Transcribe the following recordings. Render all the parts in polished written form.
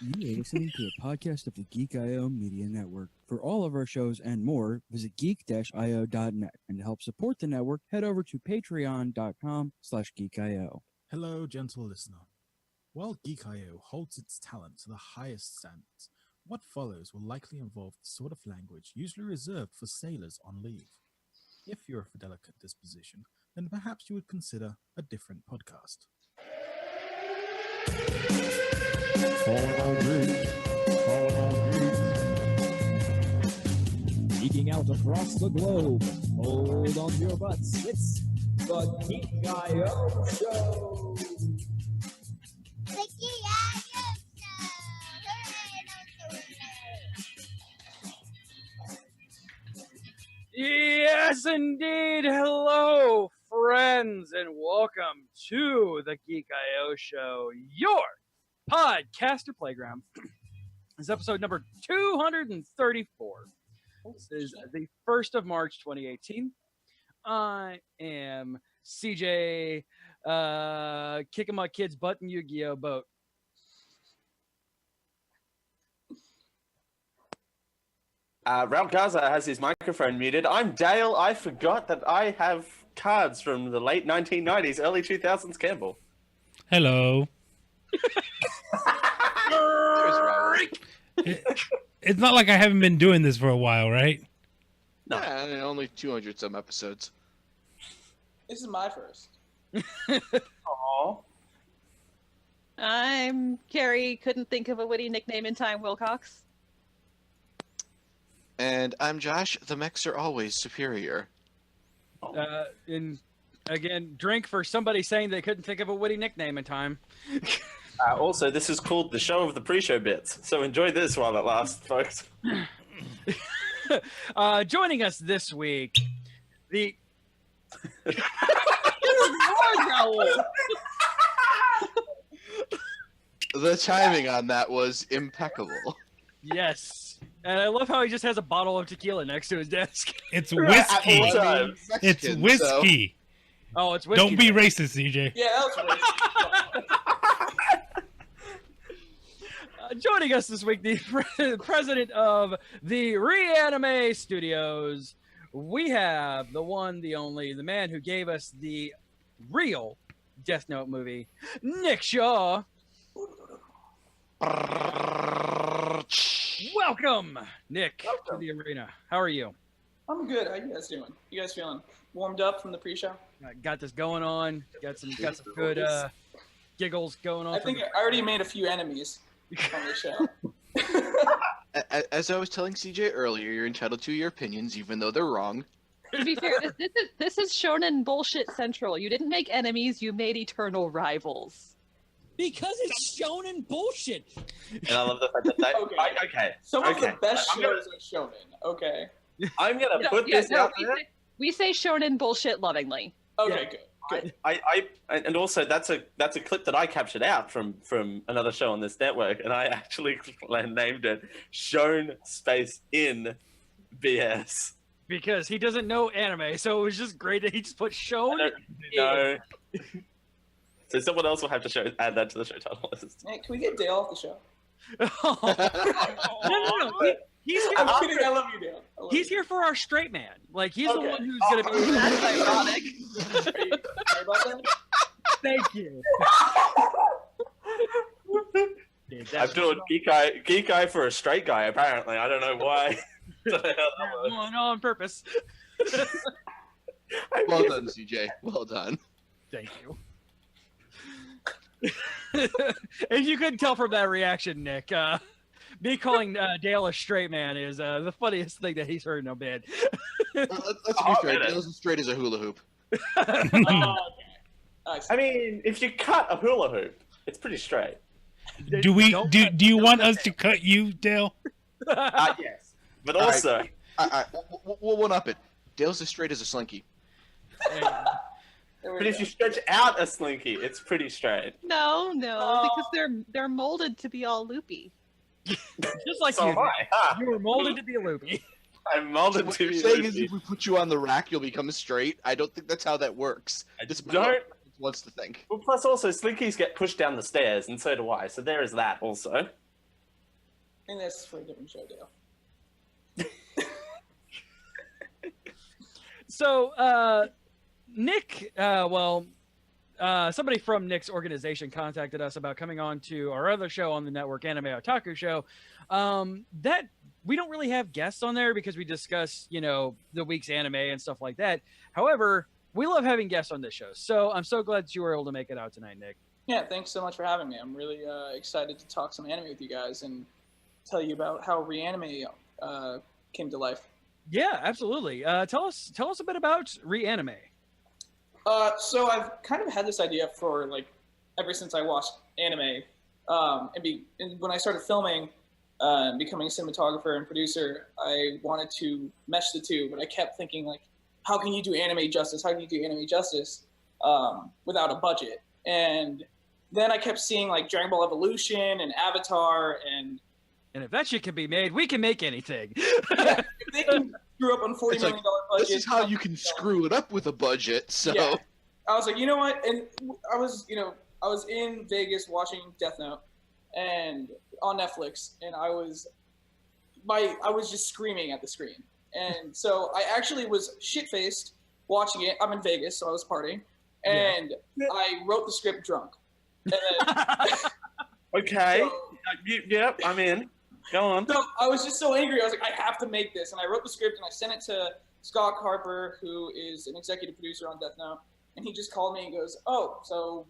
You are listening to a podcast of the Geek I Media Network. For all of our shows and more, visit geek-io.net. And to help support the network, head over to patreon.com/geekio. Hello, gentle listener. While Geek I.O. holds its talent to the highest standards, what follows will likely involve the sort of language usually reserved for sailors on leave. If you're of a delicate disposition, then perhaps you would consider a different podcast. Geeking out across the globe. Hold on to your butts. It's the Geek I.O. Show. The Geek I.O. Show. Yes, indeed. Hello, friends, and welcome to the Geek I.O. Show, your podcaster playground. This is episode number 234. This is the 1st of March, 2018. I am CJ, kicking my kid's butt in Yu-Gi-Oh! Boat. Raul Gaza has his microphone muted. I'm Dale. I forgot that I have cards from the late 1990s, early 2000s Campbell. Hello. It's not like I haven't been doing this for a while, right? No. Yeah, only 200 some episodes. This is my first. Aww. I'm Carrie. Couldn't think of a witty nickname in time, Wilcox. And I'm Josh. The mechs are always superior. And again, drink for somebody saying they couldn't think of a witty nickname in time. Also, this is called the show of the pre-show bits, so enjoy this while it lasts, folks. Joining us this week, the The timing on that was impeccable. Yes, and I love how he just has a bottle of tequila next to his desk. It's whiskey. Mexican, It's whiskey. Oh, it's whiskey. Don't be racist, CJ. Yeah, that was Joining us this week, the president of the Reanime Studios, we have the one, the only, the man who gave us the real Death Note movie, Nik Shaw. Welcome, Nick, to the arena. How are you? I'm good. How you guys doing? You guys feeling warmed up from the pre-show? Got this going on. Got some good giggles going on. I think I already made a few enemies on the show. As I was telling CJ earlier, you're entitled to your opinions, even though they're wrong. To be fair, this is shonen bullshit central. You didn't make enemies, you made eternal rivals. Because it's shonen bullshit. And I love the fact that they... Okay. Some of the best shows are shonen. Okay. I'm going to put this out there. We say shonen bullshit lovingly. Okay, good. Good. And also that's a clip that I captured out from another show on this network, and I actually named it "Shown Space in BS" because he doesn't know anime, so it was just great that he just put "shown." No. So someone else will have to add that to the show title list. Hey, can we get Dale off the show? No. He's here. I'm kidding. I love you, Dale. He's here for our straight man. Like he's the one who's gonna be. That's ironic. Sorry about that. Thank you. I'm doing geek eye for a straight guy. Apparently, I don't know why. No, on purpose. Well done, CJ. Well done. Thank you. If you couldn't tell from that reaction, Nick, me calling Dale a straight man is the funniest thing that he's heard in a bit. Let's be straight. Dale's as straight as a hula hoop. Okay. I mean, if you cut a hula hoop, it's pretty straight. Do you want us to cut you, Dale? Yes, but also, We'll one up it. Dale's as straight as a slinky. but if you stretch out a slinky, it's pretty straight. No, because they're molded to be all loopy. Just like So you. am I, huh? You were molded to be a loopy. I'm molded What to you're be saying is loopy. if we put you on the rack, you'll become straight. I don't think that's how that works. I This don't. wants to think. Well, plus also, slinkies get pushed down the stairs, and so do I. So there is that also. And that's for a different show, Dale. So, Nick, somebody from Nick's organization contacted us about coming on to our other show on the network, Anime Otaku Show. That we don't really have guests on there because we discuss, the week's anime and stuff like that. However, we love having guests on this show. So I'm so glad that you were able to make it out tonight, Nick. Yeah, thanks so much for having me. I'm really excited to talk some anime with you guys and tell you about how Reanime came to life. Yeah, absolutely. Tell us a bit about Reanime. So I've kind of had this idea for ever since I watched anime, and when I started filming, becoming a cinematographer and producer, I wanted to mesh the two, but I kept thinking how can you do anime justice? How can you do anime justice without a budget? And then I kept seeing Dragon Ball Evolution and Avatar and if that shit can be made, we can make anything. Yeah, if they can screw up on $40 million budget. This is how you can screw it up with a budget. So yeah. I was like, you know what? And I was in Vegas watching Death Note and on Netflix, and I was just screaming at the screen. And so I actually was shit-faced watching it. I'm in Vegas, so I was partying, and I wrote the script drunk. And then, Okay. So, Yep, I'm in. Go on. So I was just so angry. I was like, I have to make this. And I wrote the script and I sent it to Scott Harper, who is an executive producer on Death Note. And he just called me and goes, oh, so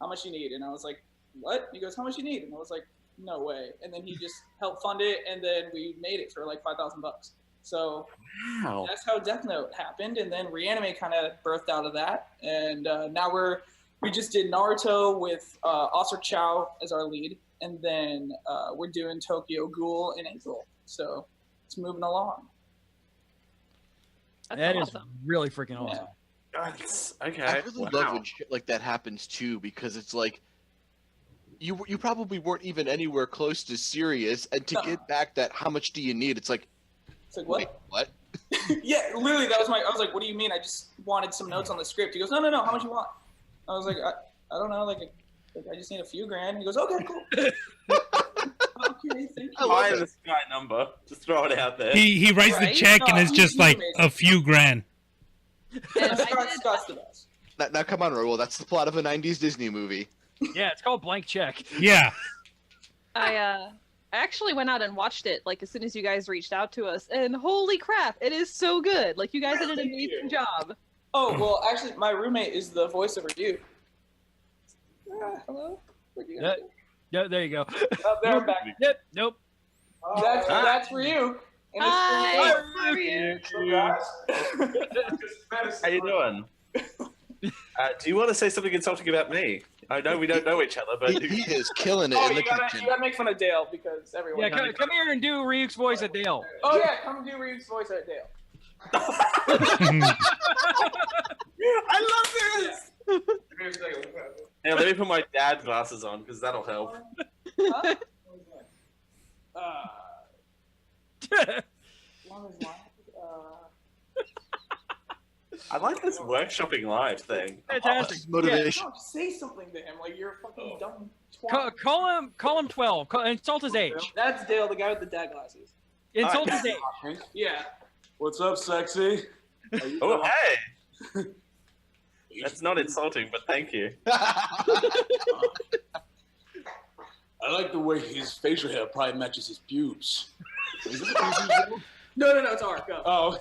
how much you need? And I was like, what? He goes, how much you need? And I was like, no way. And then he just helped fund it. And then we made it for $5,000. So Wow. that's how Death Note happened. And then Reanime kind of birthed out of that. And now we just did Naruto with Officer Chow as our lead. And then we're doing Tokyo Ghoul in April. So it's moving along. That is awesome. really freaking awesome. That's, okay. I really love when shit like that happens too, because it's you probably weren't even anywhere close to serious, and to get back that how much do you need? It's like what? Wait, what? Yeah, literally, I was like, what do you mean? I just wanted some notes on the script. He goes, no, how much you want? I was like, I don't know, I just need a few grand. He goes, okay, cool. Okay, thank you. High in the sky number. Just throw it out there. He writes the Right? check and No, it's just he's like amazing. a few grand. And Scott's the best. Now come on, Raoul. That's the plot of a '90s Disney movie. Yeah, it's called Blank Check. Yeah. I actually went out and watched it as soon as you guys reached out to us, and holy crap, it is so good. You guys did an Thank amazing you. job. Oh, well, actually, my roommate is the voice of you. Hello? What you guys Yeah, there you go. do? Oh, there, I'm back. Yep. Nope. That's for you. And Hi, it's how are you? How you doing? Do you want to say something insulting about me? I know we don't know each other, but He is killing it Oh, in the you gotta kitchen. make fun of Dale because everyone. Yeah, come here and do Ryuk's voice at Dale. Oh yeah, come do Ryuk's voice at Dale. I love this. yeah, let me put my dad glasses on because that'll help. Huh? I like this workshopping live thing. Fantastic. Motivation. No, say something to him you're a fucking dumb twat. Call him 12. Insult his age. That's Dale, the guy with the dad glasses. Insult his age. Yeah. What's up, sexy? Oh, hey! That's not insulting, but thank you. I like the way his facial hair probably matches his pubes. Is it No, it's Art. Go. Oh.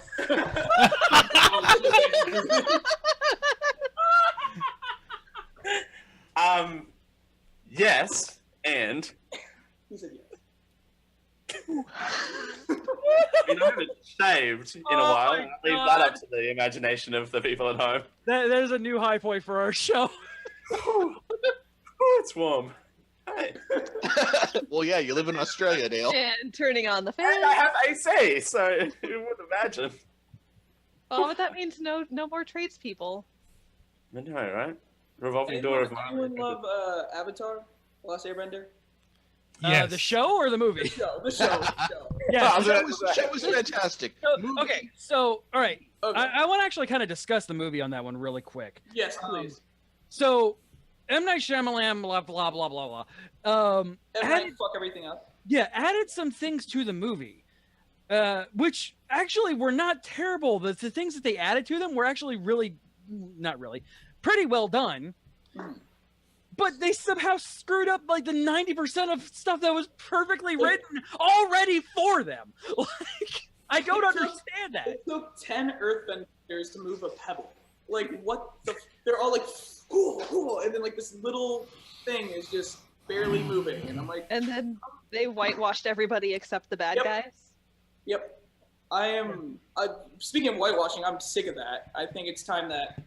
Yes, and He said yes. I haven't shaved in a Oh while. my Leave that up to the imagination of the people at home. There's a new high point for our show. Ooh, it's warm. Hey. Well, yeah, you live in Australia, Dale. And turning on the fan. And I have AC, so you wouldn't imagine. Oh, but that means no more tradespeople. I know, right? Revolving door of Anyone love Avatar? The Last Airbender? Yes. The show or the movie? The show. Yeah. The show was fantastic. Okay, so all right, Okay. I want to actually kind of discuss the movie on that one really quick. Yes, please. So, M. Night Shyamalan, blah blah blah blah blah. Everybody fuck everything up. added some things to the movie, which actually were not terrible. The things that they added to them were actually pretty well done. But they somehow screwed up like the 90% of stuff that was perfectly written already for them. Like, I don't understand that. It took 10 earthbenders to move a pebble. Like, what the... They're all like, ooh, and then like this little thing is just barely moving. And I'm like... And then they whitewashed everybody except the bad guys? Yep. I am... speaking of whitewashing, I'm sick of that. I think it's time that,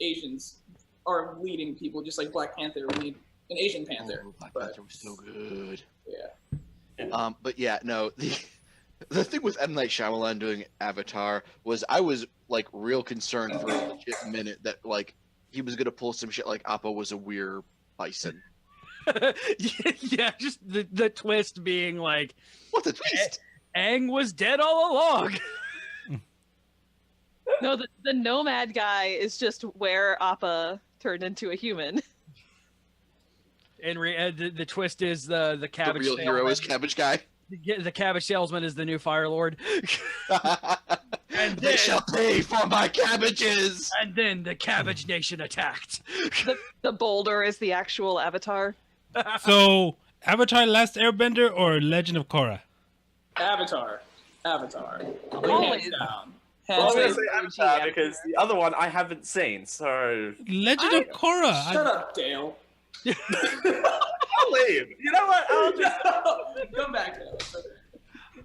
Asians are leading people, just like Black Panther would lead an Asian Panther. Black Panther was so good. Yeah. But yeah, no, the thing with M. Night Shyamalan doing Avatar was I was like real concerned for a legit minute that like he was gonna pull some shit like Appa was a weird bison. Yeah, just the twist being like, what the twist? Aang was dead all along. No, the nomad guy is just where Appa turned into a human. And the twist is the cabbage. The real hero is Cabbage Guy. The cabbage salesman is the new Fire Lord. And they shall pay for my cabbages. And then the Cabbage Nation attacked. The boulder is the actual Avatar. So, Avatar: Last Airbender or Legend of Korra? Avatar. Always. Hands down. Well, I'm going to say Avatar because the other one I haven't seen, so... Legend of Korra! Shut up, Dale. I'll leave. You know what? I'll just... Come back, Dale.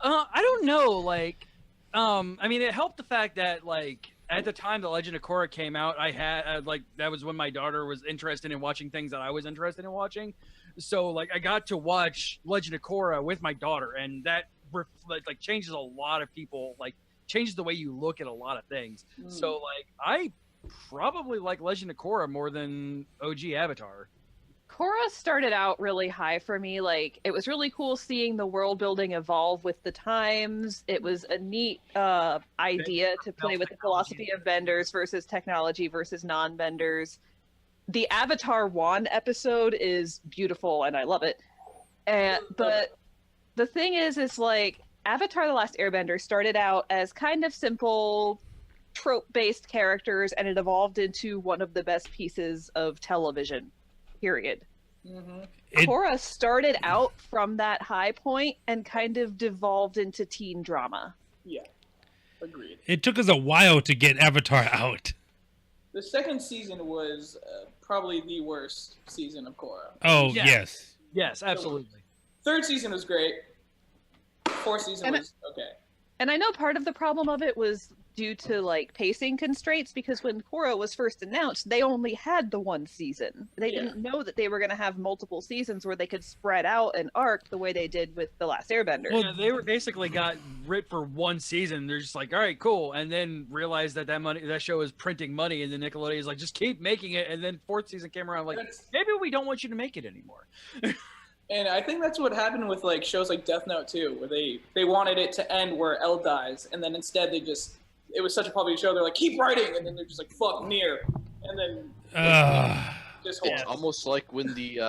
I don't know, like... I mean, it helped the fact that, like, at the time the Legend of Korra came out, I had, that was when my daughter was interested in watching things that I was interested in watching. So, like, I got to watch Legend of Korra with my daughter, and that, like, changes a lot of people, like, changes the way you look at a lot of things. So, like, I probably like Legend of Korra more than OG Avatar. Korra started out really high for me. Like, it was really cool seeing the world building evolve with the times. It was a neat idea to play with the philosophy of benders versus technology versus non-benders. The Avatar 1 episode is beautiful, and I love it. But the thing is like, Avatar: The Last Airbender started out as kind of simple, trope-based characters, and it evolved into one of the best pieces of television, period. Korra started out from that high point and kind of devolved into teen drama. Yeah, agreed. It took us a while to get Avatar out. The second season was probably the worst season of Korra. Oh, yes. Yes, absolutely. Third season was great. Fourth season was okay. And I know part of the problem of it was due to like pacing constraints, because when Korra was first announced, they only had the one season. They didn't know that they were going to have multiple seasons where they could spread out an arc the way they did with The Last Airbender. Well, they were basically got writ for one season. They're just like, all right, cool, and then realized that show is printing money, and then Nickelodeon is like, just keep making it. And then fourth season came around, like, maybe we don't want you to make it anymore. And I think that's what happened with like shows like Death Note too, where they wanted it to end where L dies, and then instead it was such a popular show, they're like, keep writing, and then they're just like, fuck Nier, and then just it's almost like when the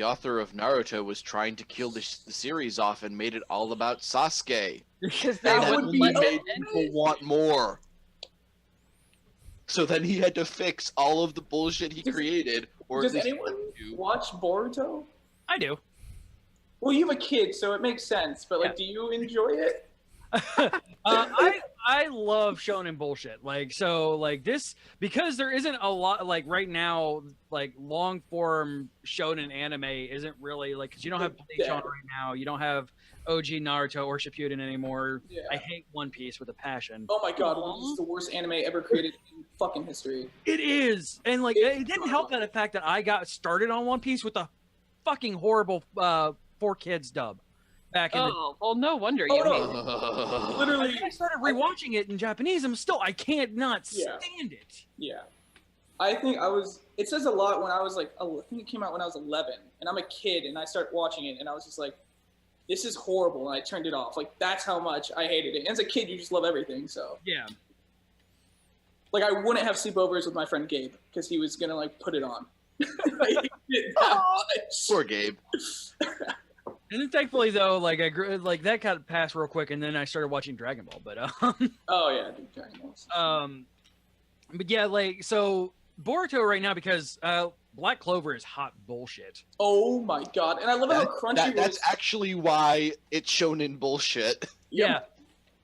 author of Naruto was trying to kill the series off and made it all about Sasuke. Because that would made people want more. So then he had to fix all of the bullshit he created. Or does anyone watch Boruto? I do. Well, you have a kid, so it makes sense. But like, do you enjoy it? I love shonen bullshit. Like, so like this, because there isn't a lot like right now, like long form shonen anime isn't really like, because you don't have Bleach on right now, you don't have OG Naruto or Shippuden anymore. Yeah. I hate One Piece with a passion. Oh my god, One Piece is the worst anime ever created in fucking history. It is, and like it didn't help that the fact that I got started on One Piece with the fucking horrible 4Kids dub back in well, no wonder you hate it. Literally, I started rewatching it in Japanese. I can't not stand it. Yeah, I think it says a lot when I was like, I think it came out when I was 11, and I'm a kid, and I started watching it, and I was just like, this is horrible, and I turned it off. Like, that's how much I hated it. And as a kid, you just love everything, so. Yeah. Like, I wouldn't have sleepovers with my friend Gabe, because he was gonna, like, put it on. Poor Gabe. And then thankfully though, like I grew, like that got passed real quick, and then I started watching Dragon Ball. But Oh yeah, dude, Dragon Ball. but yeah, like so Boruto right now because Black Clover is hot bullshit. Oh my god, and I love how Crunchyroll. That's actually why it's shown in bullshit. Yeah.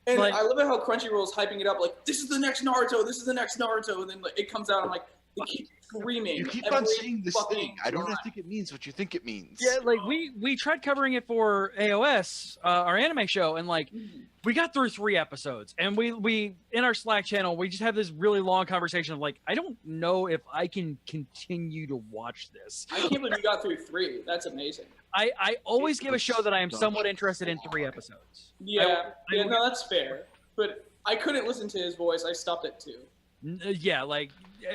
And Like- I love it how Crunchyroll is hyping it up like this is the next Naruto, this is the next Naruto, and then like it comes out. I'm like, they keep screaming. You keep every on saying this fucking thing. I don't time. think it means what you think it means. Yeah, like we tried covering it for AOS, our anime show, and like we got through 3 episodes, and we in our Slack channel we just have this really long conversation of like I don't know if I can continue to watch this. I can't believe you got through 3. That's amazing. I always give a show that I am somewhat interested in 3 episodes. Yeah, no, that's fair. But I couldn't listen to his voice. I stopped at 2. Yeah, like,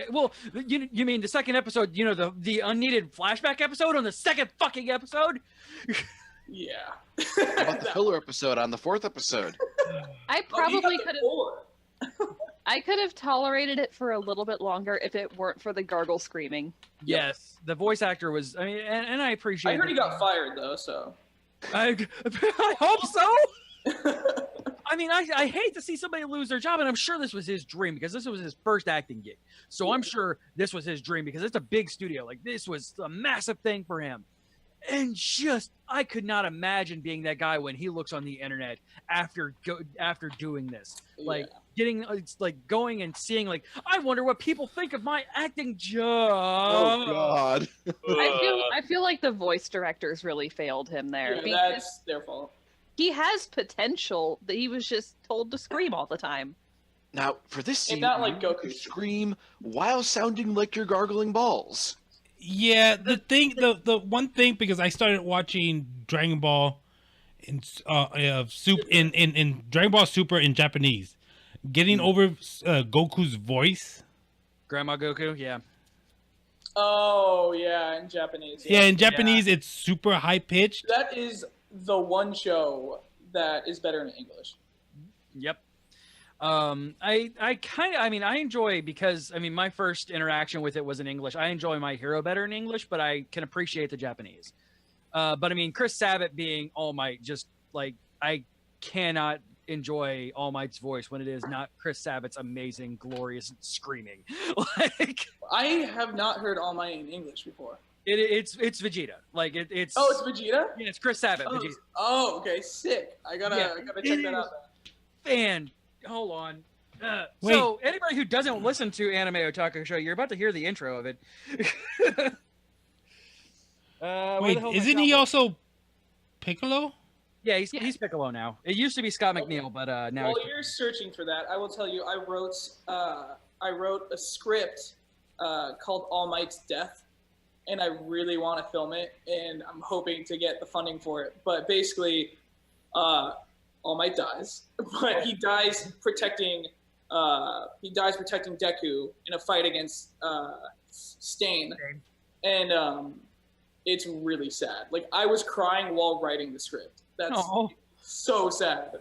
well, you mean the second episode? You know, the unneeded flashback episode on the second fucking episode? Yeah. How about the filler episode on the 4th episode? I probably could have. I could have tolerated it for a little bit longer if it weren't for the gargle screaming. Yes, the voice actor was. I mean, and I appreciate. I heard he got fired though, so. I hope so. I mean, I hate to see somebody lose their job, and I'm sure this was his dream because this was his first acting gig. So I'm sure this was his dream because it's a big studio. Like this was a massive thing for him. And just, I could not imagine being that guy when he looks on the internet after doing this, like getting, it's like going and seeing, like, I wonder what people think of my acting job. Oh God! I feel like the voice directors really failed him there. Yeah, because that's their fault. he has potential that he was just told to scream all the time. Now, for this scene, not like you Goku. scream while sounding like you're gargling balls. Yeah, the one thing, because I started watching Dragon Ball in Dragon Ball Super in Japanese, getting over Goku's voice. Grandma Goku, yeah. Oh yeah, in Japanese. Yeah, in Japanese it's super high pitched. That is the one show that is better in English. Yep. I enjoy, because I mean my first interaction with it was in English. I enjoy My Hero better in English, but I can appreciate the Japanese. But I mean Chris Sabat being All Might, just like I cannot enjoy All Might's voice when it is not Chris Sabat's amazing, glorious screaming. Like I have not heard All Might in English before. It's Vegeta. Like it's Oh, it's Vegeta? Yeah, it's Chris Sabat. Oh, Vegeta. oh, okay, sick. I gotta check that out. Hold on. Wait. So anybody who doesn't listen to Anime Otaku Show, you're about to hear the intro of it. Where Wait, the hell is my isn't he soundboard? also Piccolo? Yeah, he's Piccolo now. It used to be Scott McNeil, but now While he's... you're searching for that, I will tell you I wrote a script called All Might's Death, and I really want to film it, and I'm hoping to get the funding for it. But basically, All Might dies, but he dies protecting Deku in a fight against Stain, and it's really sad. Like I was crying while writing the script. That's so sad.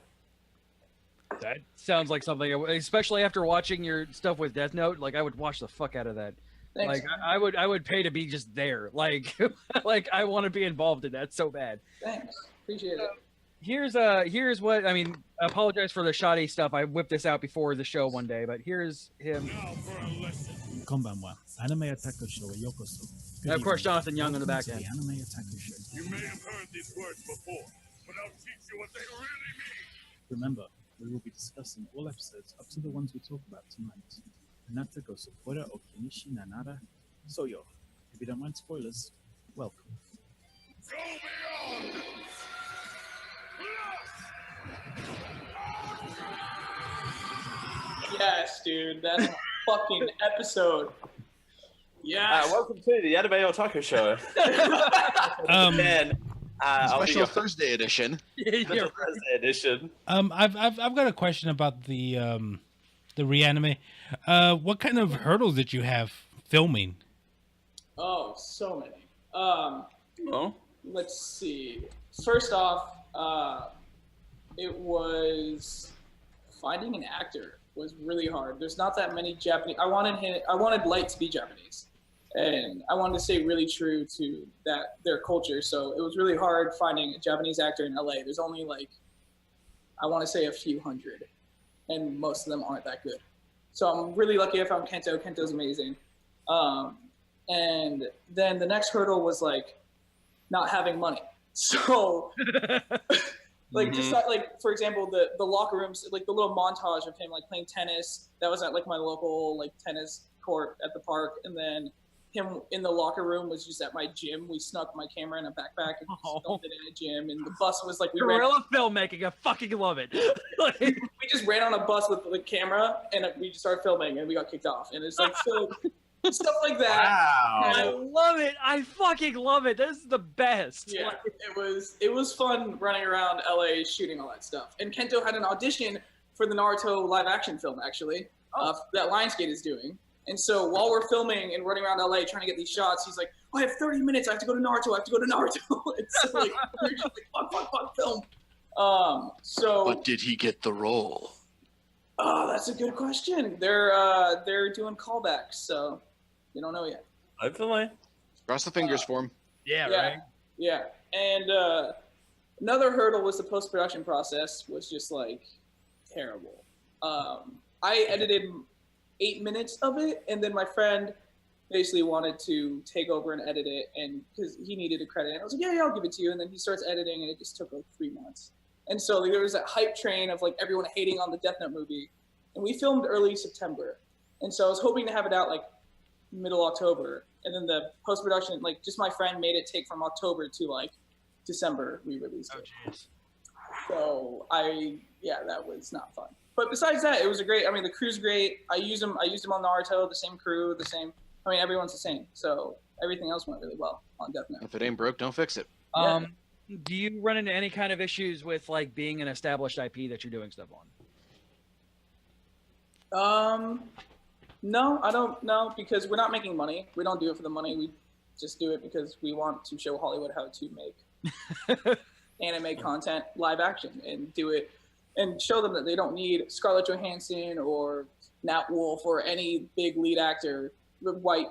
That sounds like something, especially after watching your stuff with Death Note. Like I would watch the fuck out of that. Thanks, like man. I would pay to be just there. Like like I want to be involved in that so bad. Thanks, appreciate it. Here's what I mean. I apologize for the shoddy stuff. I whipped this out before the show one day, but here's him. Konbanwa, Anime Otaku Show, yokoso. And of course, Jonathan Young on the back Welcome end. to the Anime Otaku Show. You may have heard these words before, but I'll teach you what they really mean. Remember, we will be discussing all episodes up to the ones we talk about tonight. Anata go sopora o kinishi nanara soyo. If you don't mind spoilers, welcome. Go beyond! Yes, dude, that's a fucking episode. Yes. Welcome to the Anime Otaku Show. I'll be Special your Thursday edition. Special Thursday edition. I've got a question about the reanime. What kind of hurdles did you have filming? Oh, so many. Oh. Let's see. First off, it was finding an actor was really hard. There's not that many Japanese. I wanted Light to be Japanese, And I wanted to stay really true to their culture. So it was really hard finding a Japanese actor in LA. There's only like, I want to say a few hundred, and most of them aren't that good. So I'm really lucky I found Kento. Kento's amazing. And then the next hurdle was like not having money. So like just like, for example, the locker rooms, like the little montage of him like playing tennis. That was at like my local like tennis court at the park. And then him in the locker room was just at my gym. We snuck my camera in a backpack and filmed it in a gym. And the bus was like, guerrilla filmmaking. I fucking love it. We just ran on a bus with the camera and we just started filming and we got kicked off. And it's like, so stuff like that. Wow. I love it. I fucking love it. This is the best. Yeah, it was fun running around LA shooting all that stuff. And Kento had an audition for the Naruto live action film, actually, that Lionsgate is doing. And so while we're filming and running around LA trying to get these shots, he's like, I have 30 minutes. I have to go to Naruto. It's like, we're just like, fuck, film. But did he get the role? Oh, that's a good question. They're doing callbacks, so you don't know yet. Hopefully. Cross the fingers for him. Yeah, right. Yeah. And another hurdle was the post-production process was just like terrible. I edited 8 minutes of it, and then my friend basically wanted to take over and edit it, and because he needed a credit, and I was like, yeah, I'll give it to you. And then he starts editing, and it just took like 3 months. And so like, there was that hype train of like everyone hating on the Death Note movie, and we filmed early September, and so I was hoping to have it out like middle October, and then the post production, like just my friend made it take from October to like December we released it. Jeez. So that was not fun. But besides that, it was a great. I mean, the crew's great. I used them on Naruto, the same crew, the same. I mean, everyone's the same. So everything else went really well on Death Note. If it ain't broke, don't fix it. Do you run into any kind of issues with like being an established IP that you're doing stuff on? No, I don't know, because we're not making money. We don't do it for the money. We just do it because we want to show Hollywood how to make anime content live action and do it and show them that they don't need Scarlett Johansson or Nat Wolff or any big lead actor, white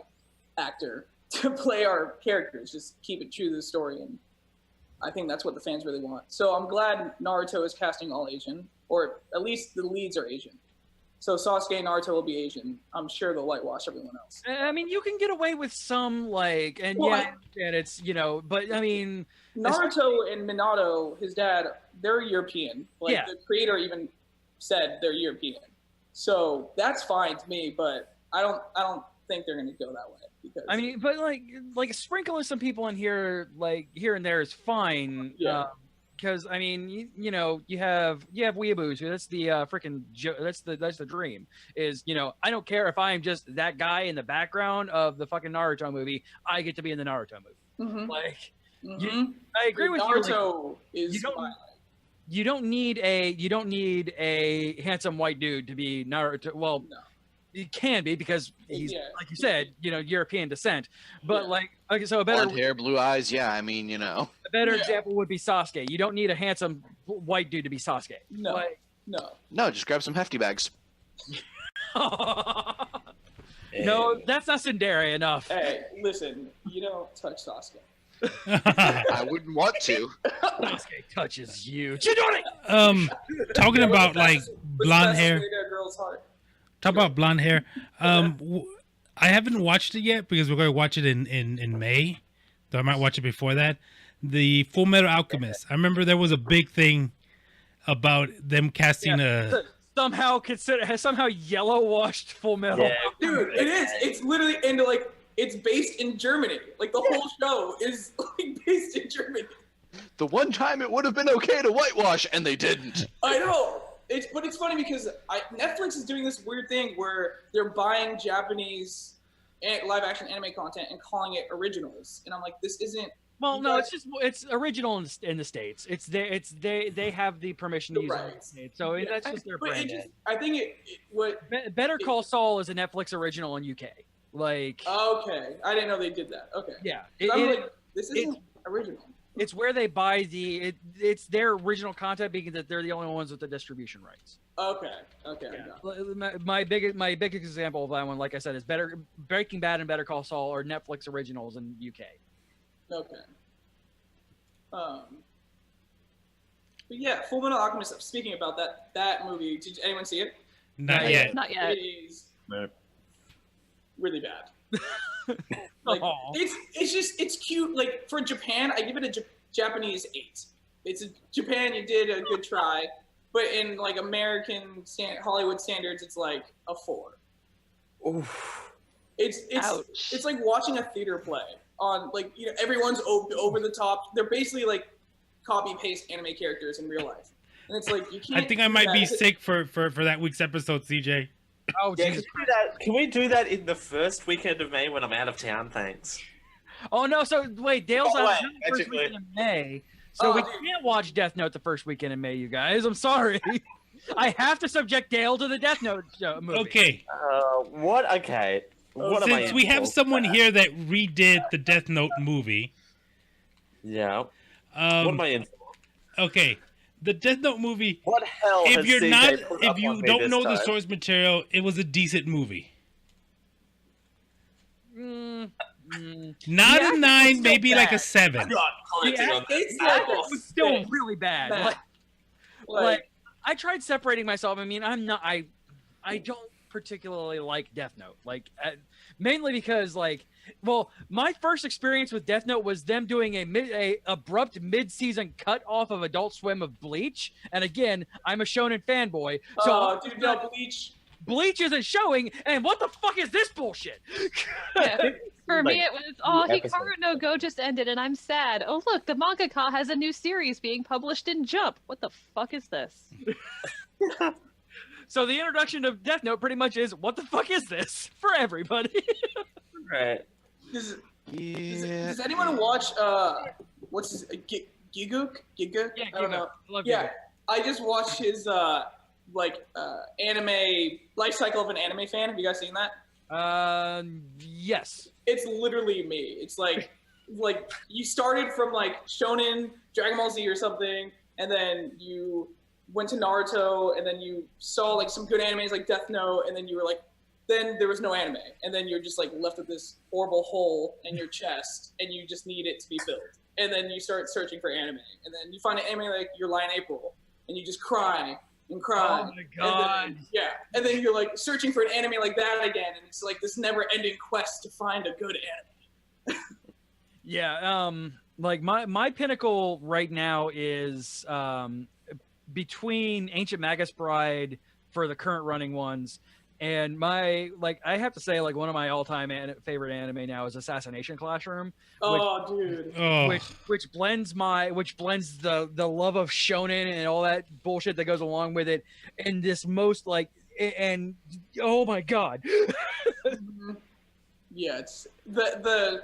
actor, to play our characters. Just keep it true to the story, and I think that's what the fans really want. So I'm glad Naruto is casting all Asian, or at least the leads are Asian. So Sasuke and Naruto will be Asian. I'm sure they'll whitewash everyone else. I mean, you can get away with some like, and it's but I mean, Naruto and Minato, his dad, they're European. Like the creator even said they're European. So that's fine to me, but I don't think they're gonna go that way. Because I mean, but like sprinkling some people in here, like here and there is fine. Yeah. Because I mean, you have weeaboos. That's the freaking that's the dream. Is I don't care if I'm just that guy in the background of the fucking Naruto movie. I get to be in the Naruto movie. Mm-hmm. Like, mm-hmm. I agree with Naruto you. Like, you don't need a handsome white dude to be Naruto. Well, no. He can be because he's like you said, European descent. But so a better blonde hair, blue eyes. Yeah, I mean, a better example would be Sasuke. You don't need a handsome white dude to be Sasuke. No, no, just grab some hefty bags. No, that's not tsundere enough. Hey, listen, you don't touch Sasuke. I wouldn't want to. Sasuke touches you. Talking about like blonde hair. Girl's heart. Talk about blonde hair. I haven't watched it yet because we're going to watch it in May. Though I might watch it before that. The Full Metal Alchemist. I remember there was a big thing about them casting somehow yellow washed Full Metal. Yeah. Dude, it is. It's literally it's based in Germany. Like the whole show is based in Germany. The one time it would have been okay to whitewash, and they didn't. I know. But it's funny because Netflix is doing this weird thing where they're buying Japanese live action anime content and calling it originals, and I'm like, this isn't. Well, no, it's original in the States. They have the permission to use it in the States, so that's just their brand. I think Better Call Saul is a Netflix original in UK. Like okay, I didn't know they did that. Okay, yeah, I'm like, this isn't original. It's where they buy it's their original content because that they're the only ones with the distribution rights. Okay. Okay. Yeah. My biggest example of that one, like I said, is Breaking Bad and Better Call Saul are Netflix originals in UK. Okay. But yeah, Full Metal Alchemist. Speaking about that movie, did anyone see it? Not yet. Not yet. It is really bad. Aw. It's cute. Like for Japan, I give it a Japanese 8. Japan, you did a good try, but in like American Hollywood standards, it's like a 4. Oof. It's like watching a theater play on like everyone's over the top. They're basically like copy paste anime characters in real life, and it's like you can't. I think I might be sick for that week's episode, CJ. Oh, Yeah, Jesus. can we do that in the first weekend of May when I'm out of town? Thanks. Oh no! So wait, Dale's Oh, out wait, the first actually- weekend in May, so we can't watch Death Note the first weekend in May. You guys, I'm sorry. I have to subject Dale to the Death Note movie. Okay. What? Okay. What am I Since in we have for? someone here that redid the Death Note movie. Yeah. What am I in for? Okay. The Death Note movie. What hell? If has you're CJ not, put if up you on me don't this know the time? source material, it was a decent movie. Not Yeah, a 9, still maybe like a bad. 7. I'm not commenting on It's that. like It was still really bad. Bad. Like I tried separating myself. I mean, I don't particularly like Death Note. Like mainly because my first experience with Death Note was them doing a abrupt mid-season cut off of Adult Swim of Bleach. And again, I'm a shonen fanboy, so dude, no, Bleach isn't showing. And what the fuck is this bullshit? Yeah. For me, Like, it was, oh, the Hikaru no Go just ended, and I'm sad. Oh, look, the mangaka has a new series being published in Jump. What the fuck is this? So the introduction of Death Note pretty much is, what the fuck is this for everybody? Right. Does anyone watch what's his Giga? Yeah, I don't know. I love Yeah, Giga. I just watched his anime life cycle of an anime fan. Have you guys seen that? Yes. It's literally me. It's like you started from like Shonen, Dragon Ball Z or something, and then you went to Naruto, and then you saw like some good animes like Death Note, and then you were like, then there was no anime, and then you're just like left with this horrible hole in your chest, and you just need it to be filled. And then you start searching for anime, and then you find an anime like Your Lie in April, and you just cry and cry. Oh my God. And then you're like searching for an anime like that again, and it's like this never-ending quest to find a good anime. Yeah, like my pinnacle right now is between Ancient Magus Bride for the current running ones, and I have to say, like, one of my all-time favorite anime now is Assassination Classroom. Dude. Which blends the love of shonen and all that bullshit that goes along with it, and this most and oh my god. Yeah, it's the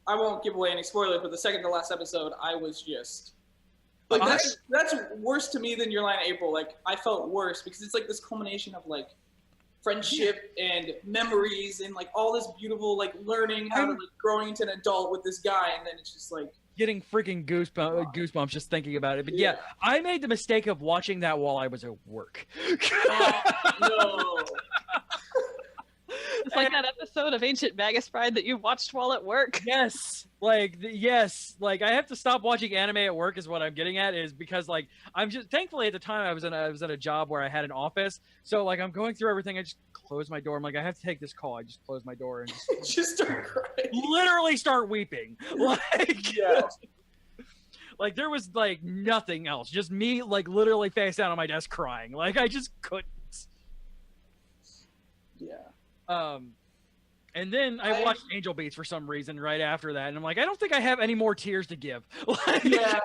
I won't give away any spoilers, but the second to last episode, I was just like, that's worse to me than Your Lie in April. Like, I felt worse because it's like this culmination of like friendship and memories and like all this beautiful like learning how to like growing into an adult with this guy, and then it's just like getting freaking goosebumps just thinking about it. But yeah, I made the mistake of watching that while I was at work. No. It's like that episode of Ancient Magus Bride that you watched while at work. Yes, like I have to stop watching anime at work is what I'm getting at, is because like I'm just thankfully at the time I was at a job where I had an office, so like I'm going through everything. I just close my door. I'm like, I have to take this call. I just close my door and just start crying. Literally start weeping. Like yeah. Like there was like nothing else, just me like literally face down on my desk crying. Like I just couldn't. Yeah. And then I watched Angel Beats for some reason right after that, and I'm like, I don't think I have any more tears to give. Like, yeah,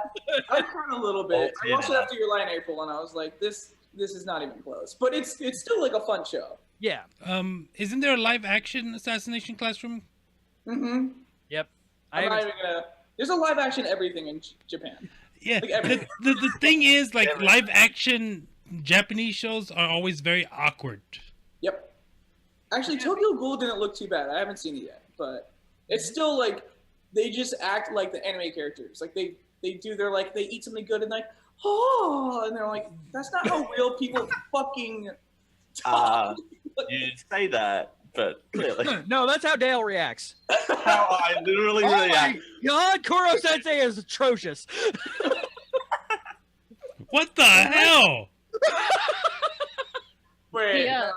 I cried a little bit. Oh, I watched it after Your Lie in April, and I was like, this is not even close. But it's still like a fun show. Yeah. Isn't there a live action Assassination Classroom? Mm-hmm. Yep. There's a live action everything in Japan. Yeah. Like The thing is, like, live action Japanese shows are always very awkward. Yep. Actually, Tokyo Ghoul didn't look too bad. I haven't seen it yet, but it's still like they just act like the anime characters. Like they do. They're like they eat something good and like oh, and they're like that's not how real people fucking talk. You say that, but clearly No, that's how Dale reacts. how I literally Oh react. my god, Kuro Sensei is atrocious. What the hell? Wait, Yeah.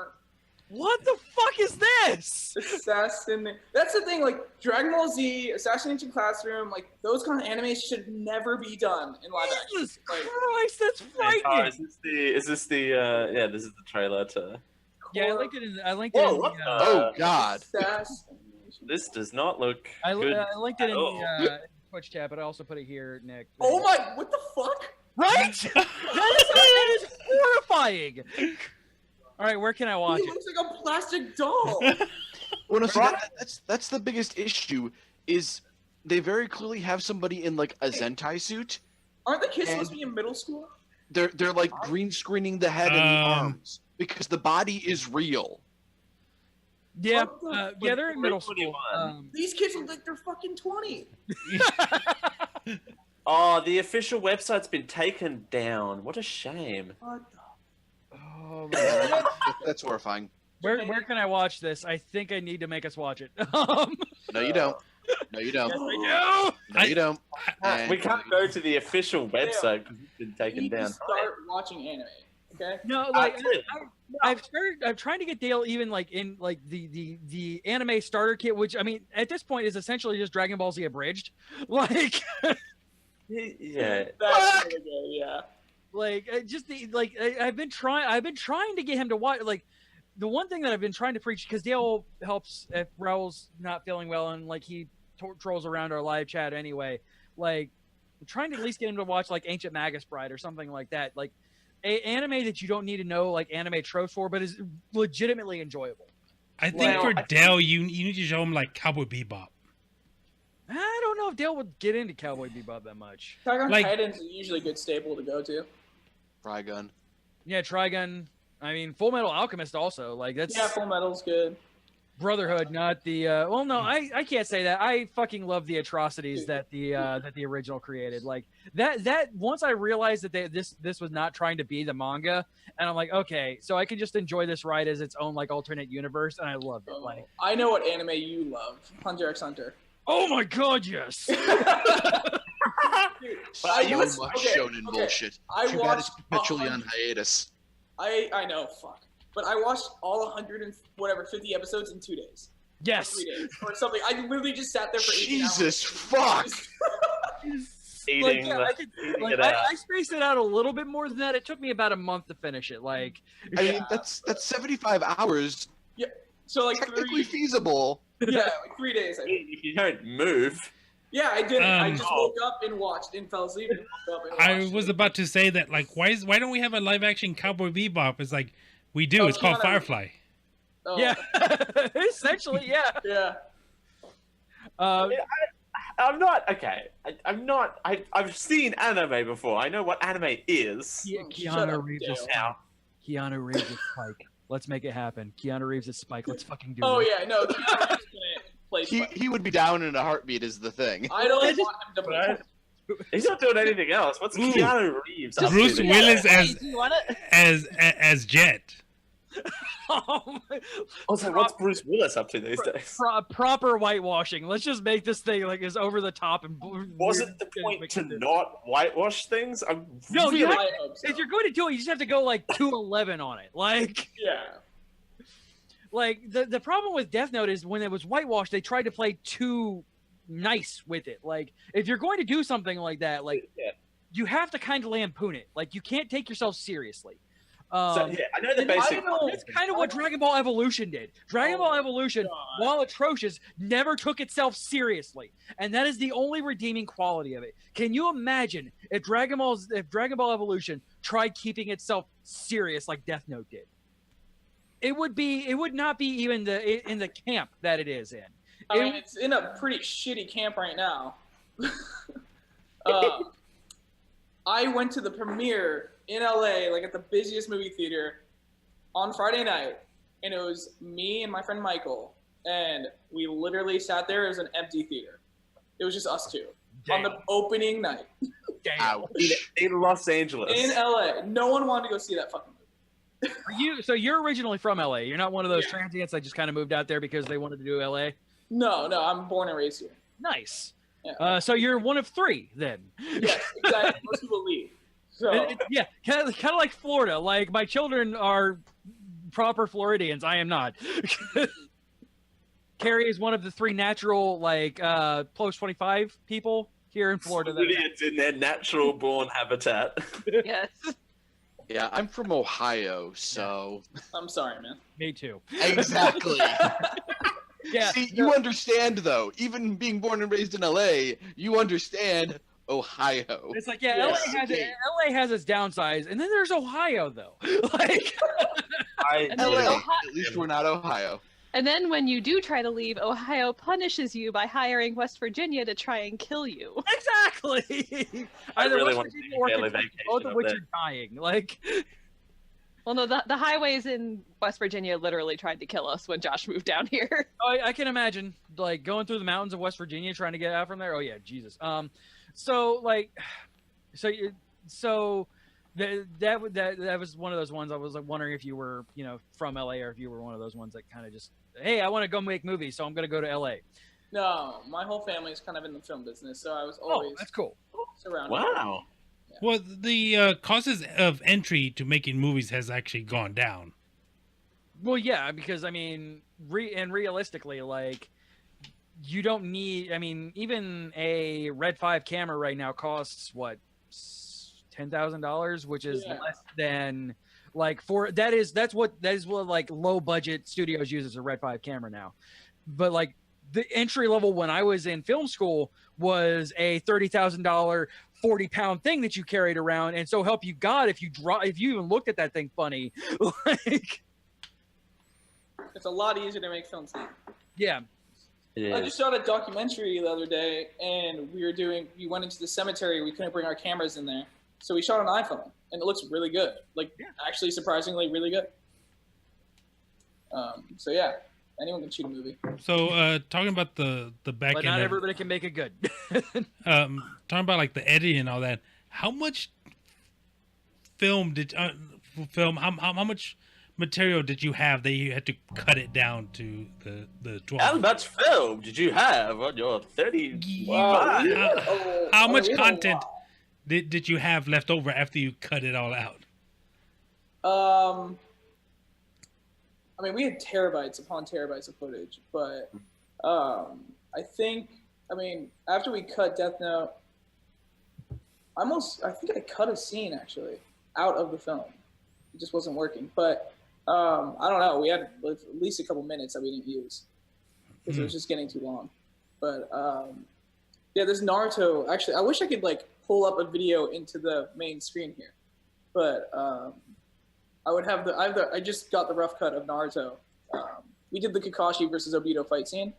What the fuck is this? Assassin. That's the thing. Like Dragon Ball Z, Assassination Classroom, like those kind of animes should never be done in live action. Jesus Like, Christ, that's frightening. Is this the yeah, this is the trailer to Yeah, I linked it in. I linked Whoa, it in what the. the- Oh God. Assassination. this does not look I good. linked it in at all. the Twitch chat, but I also put it here, Nick. Oh my! What the fuck? Right? that is horrifying. All right, where can I watch He it? looks like a plastic doll. Well, no, see, that's the biggest issue. Is they very clearly have somebody in like a Zentai suit. Aren't the kids supposed to be in middle school? They're like green screening the head and the arms because the body is real. Yeah, What the- yeah, they're in middle school. 21. These kids look like they're fucking 20. Oh, the official website's been taken down. What a shame. What the? Oh my god. That's horrifying. Where can I watch this? I think I need to make us watch it. No, you don't. No, you don't. Yes, I do. No, you don't. We can't go to the official website because it's been You taken need to down. start watching anime. Okay. No, like clearly. I'm trying to get Dale even like in like the anime starter kit, which I mean at this point is essentially just Dragon Ball Z abridged. Like Yeah. That's really good. Yeah. like just the like I've been trying to get him to watch like the one thing that I've been trying to preach because Dale helps if Raul's not feeling well and like he trolls around our live chat anyway. Like I'm trying to at least get him to watch like Ancient Magus Bride or something like that. Like anime that you don't need to know like anime tropes for, but is legitimately enjoyable. I think Well, for I- Dale, you need to show him like Cowboy Bebop. I don't know if Dale would get into Cowboy Bebop that much. Attack on Like- Titan's usually a good staple to go to. Trigun. Yeah, Trigun. I mean, Full Metal Alchemist also. Like that's Yeah, Full Metal's good. Brotherhood, not the. Well, no, I can't say that. I fucking love the atrocities that the original created. Like that. Once I realized that this was not trying to be the manga, and I'm like, okay, so I can just enjoy this ride as its own like alternate universe, and I loved it. Like, I know what anime you love. Hunter x Hunter. oh my god, yes. Dude, So was- much okay, shonen okay. bullshit. I Too bad watched it's perpetually 100 on hiatus. I know, fuck. But I watched all 100 and whatever 50 episodes in 2 days. Yes. 3 days or something. I literally just sat there for 18 hours. Jesus fuck! Eating, Like, yeah, I could, eating like it out. I spaced it out a little bit more than that. It took me about a month to finish it. Like, I mean, that's 75 hours. So like Technically 3, feasible. yeah, like 3 days. I think. If you don't move, Yeah, I did it. I Um, just woke up and watched and fell asleep and woke up and watched. I was about to say that like why don't we have a live action Cowboy Bebop? It's like we do. Oh, It's called Keanu. Firefly. Oh, yeah, essentially, yeah. Yeah. I'm not okay. I'm not. I've seen anime before. I know what anime is. Shut up, Keanu Reeves Dale. is Now, Keanu Reeves is Spike. Let's make it happen. Keanu Reeves is Spike. Let's fucking do Oh this. yeah, no. Keanu Reeves gonna play Spike. He would be down in a heartbeat is the thing. I don't I just- want him to play. Right? He's not doing anything else. What's Ooh. Keanu Reeves up Bruce to? Willis as Do you want it? as Jet. Oh my- Also, what's Bruce Willis up to these days? proper whitewashing. Let's just make this thing like as over the top and. Wasn't the point to not whitewash things? I'm No, really, you have, I hope so. if you're going to do it, you just have to go like 211 on it. Like. Yeah. Like the problem with Death Note is when it was whitewashed, they tried to play too nice with it. Like if you're going to do something like that, like Yeah. you have to kind of lampoon it. Like you can't take yourself seriously. So, yeah, I know the and basic. that's kind of what Dragon Ball Evolution did. Dragon Ball Evolution, God. while atrocious, never took itself seriously, and that is the only redeeming quality of it. Can you imagine if Dragon Ball Evolution tried keeping itself serious like Death Note did? It would not be even in the camp that it is in. I mean, it's in a pretty shitty camp right now. I went to the premiere in LA, like at the busiest movie theater, on Friday night, and it was me and my friend Michael, and we literally sat there. It was an empty theater. It was just us two on the opening night Damn. In Los Angeles. in LA. No one wanted to go see that fucking movie. So you're originally from LA. You're not one of those transients that just kind of moved out there because they wanted to do LA. No, I'm born and raised here. Nice. Yeah. So you're one of three then. Yes, exactly. Most people leave. So Yeah, kind of like Florida. Like my children are proper Floridians. I am not. Carrie is one of the three natural, like, post 25 people here in Florida. Floridians in their natural born habitat. Yes. Yeah, I'm from Ohio, so I'm sorry, man. Me too. exactly. Yeah. See, you understand though. Even being born and raised in LA, you understand Ohio. It's like, yeah, Yes. LA has its downsides, and then there's Ohio though. Like, And then LA. Ohio- At least we're not Ohio. And then when you do try to leave, Ohio punishes you by hiring West Virginia to try and kill you. exactly. I Either really West want to Virginia take a or family Kentucky, vacation both of up which there. are dying. Like, Well, no, the highways in West Virginia literally tried to kill us when Josh moved down here. I can imagine, like, going through the mountains of West Virginia trying to get out from there. Oh yeah, Jesus. So like, that was one of those ones. I was like wondering if you were, from LA, or if you were one of those ones that kind of just, hey, I want to go make movies, so I'm gonna go to LA. No, my whole family is kind of in the film business, so I was always That's cool. surrounded. Wow. Well, the costs of entry to making movies has actually gone down. Well, yeah, because I mean, realistically, like, you don't need. I mean, even a Red 5 camera right now costs what, $10,000, which is less than like that's what like low budget studios use as a Red 5 camera now. But like the entry level when I was in film school was a $30,000 40-pound thing that you carried around, and so help you God if you even looked at that thing funny. Like, It's a lot easier to make films now. yeah. I just saw a documentary the other day, and we went into the cemetery. We couldn't bring our cameras in there, so we shot on iPhone, and it looks really good. Like, actually, surprisingly, really good. So yeah, anyone can shoot a movie. So talking about the back But end, not of- everybody can make it good. talking about like the editing and all that. How much film how much material did you have that you had to cut it down to the 12? How much film did you have on your 30? How much content did you have left over after you cut it all out? I mean, we had terabytes upon terabytes of footage, but I think after we cut Death Note, I think I cut a scene actually out of the film. It just wasn't working, but I don't know. We had at least a couple minutes that we didn't use because it was just getting too long. But yeah, there's Naruto. Actually, I wish I could like pull up a video into the main screen here, but I would have I just got the rough cut of Naruto. We did the Kakashi versus Obito fight scene.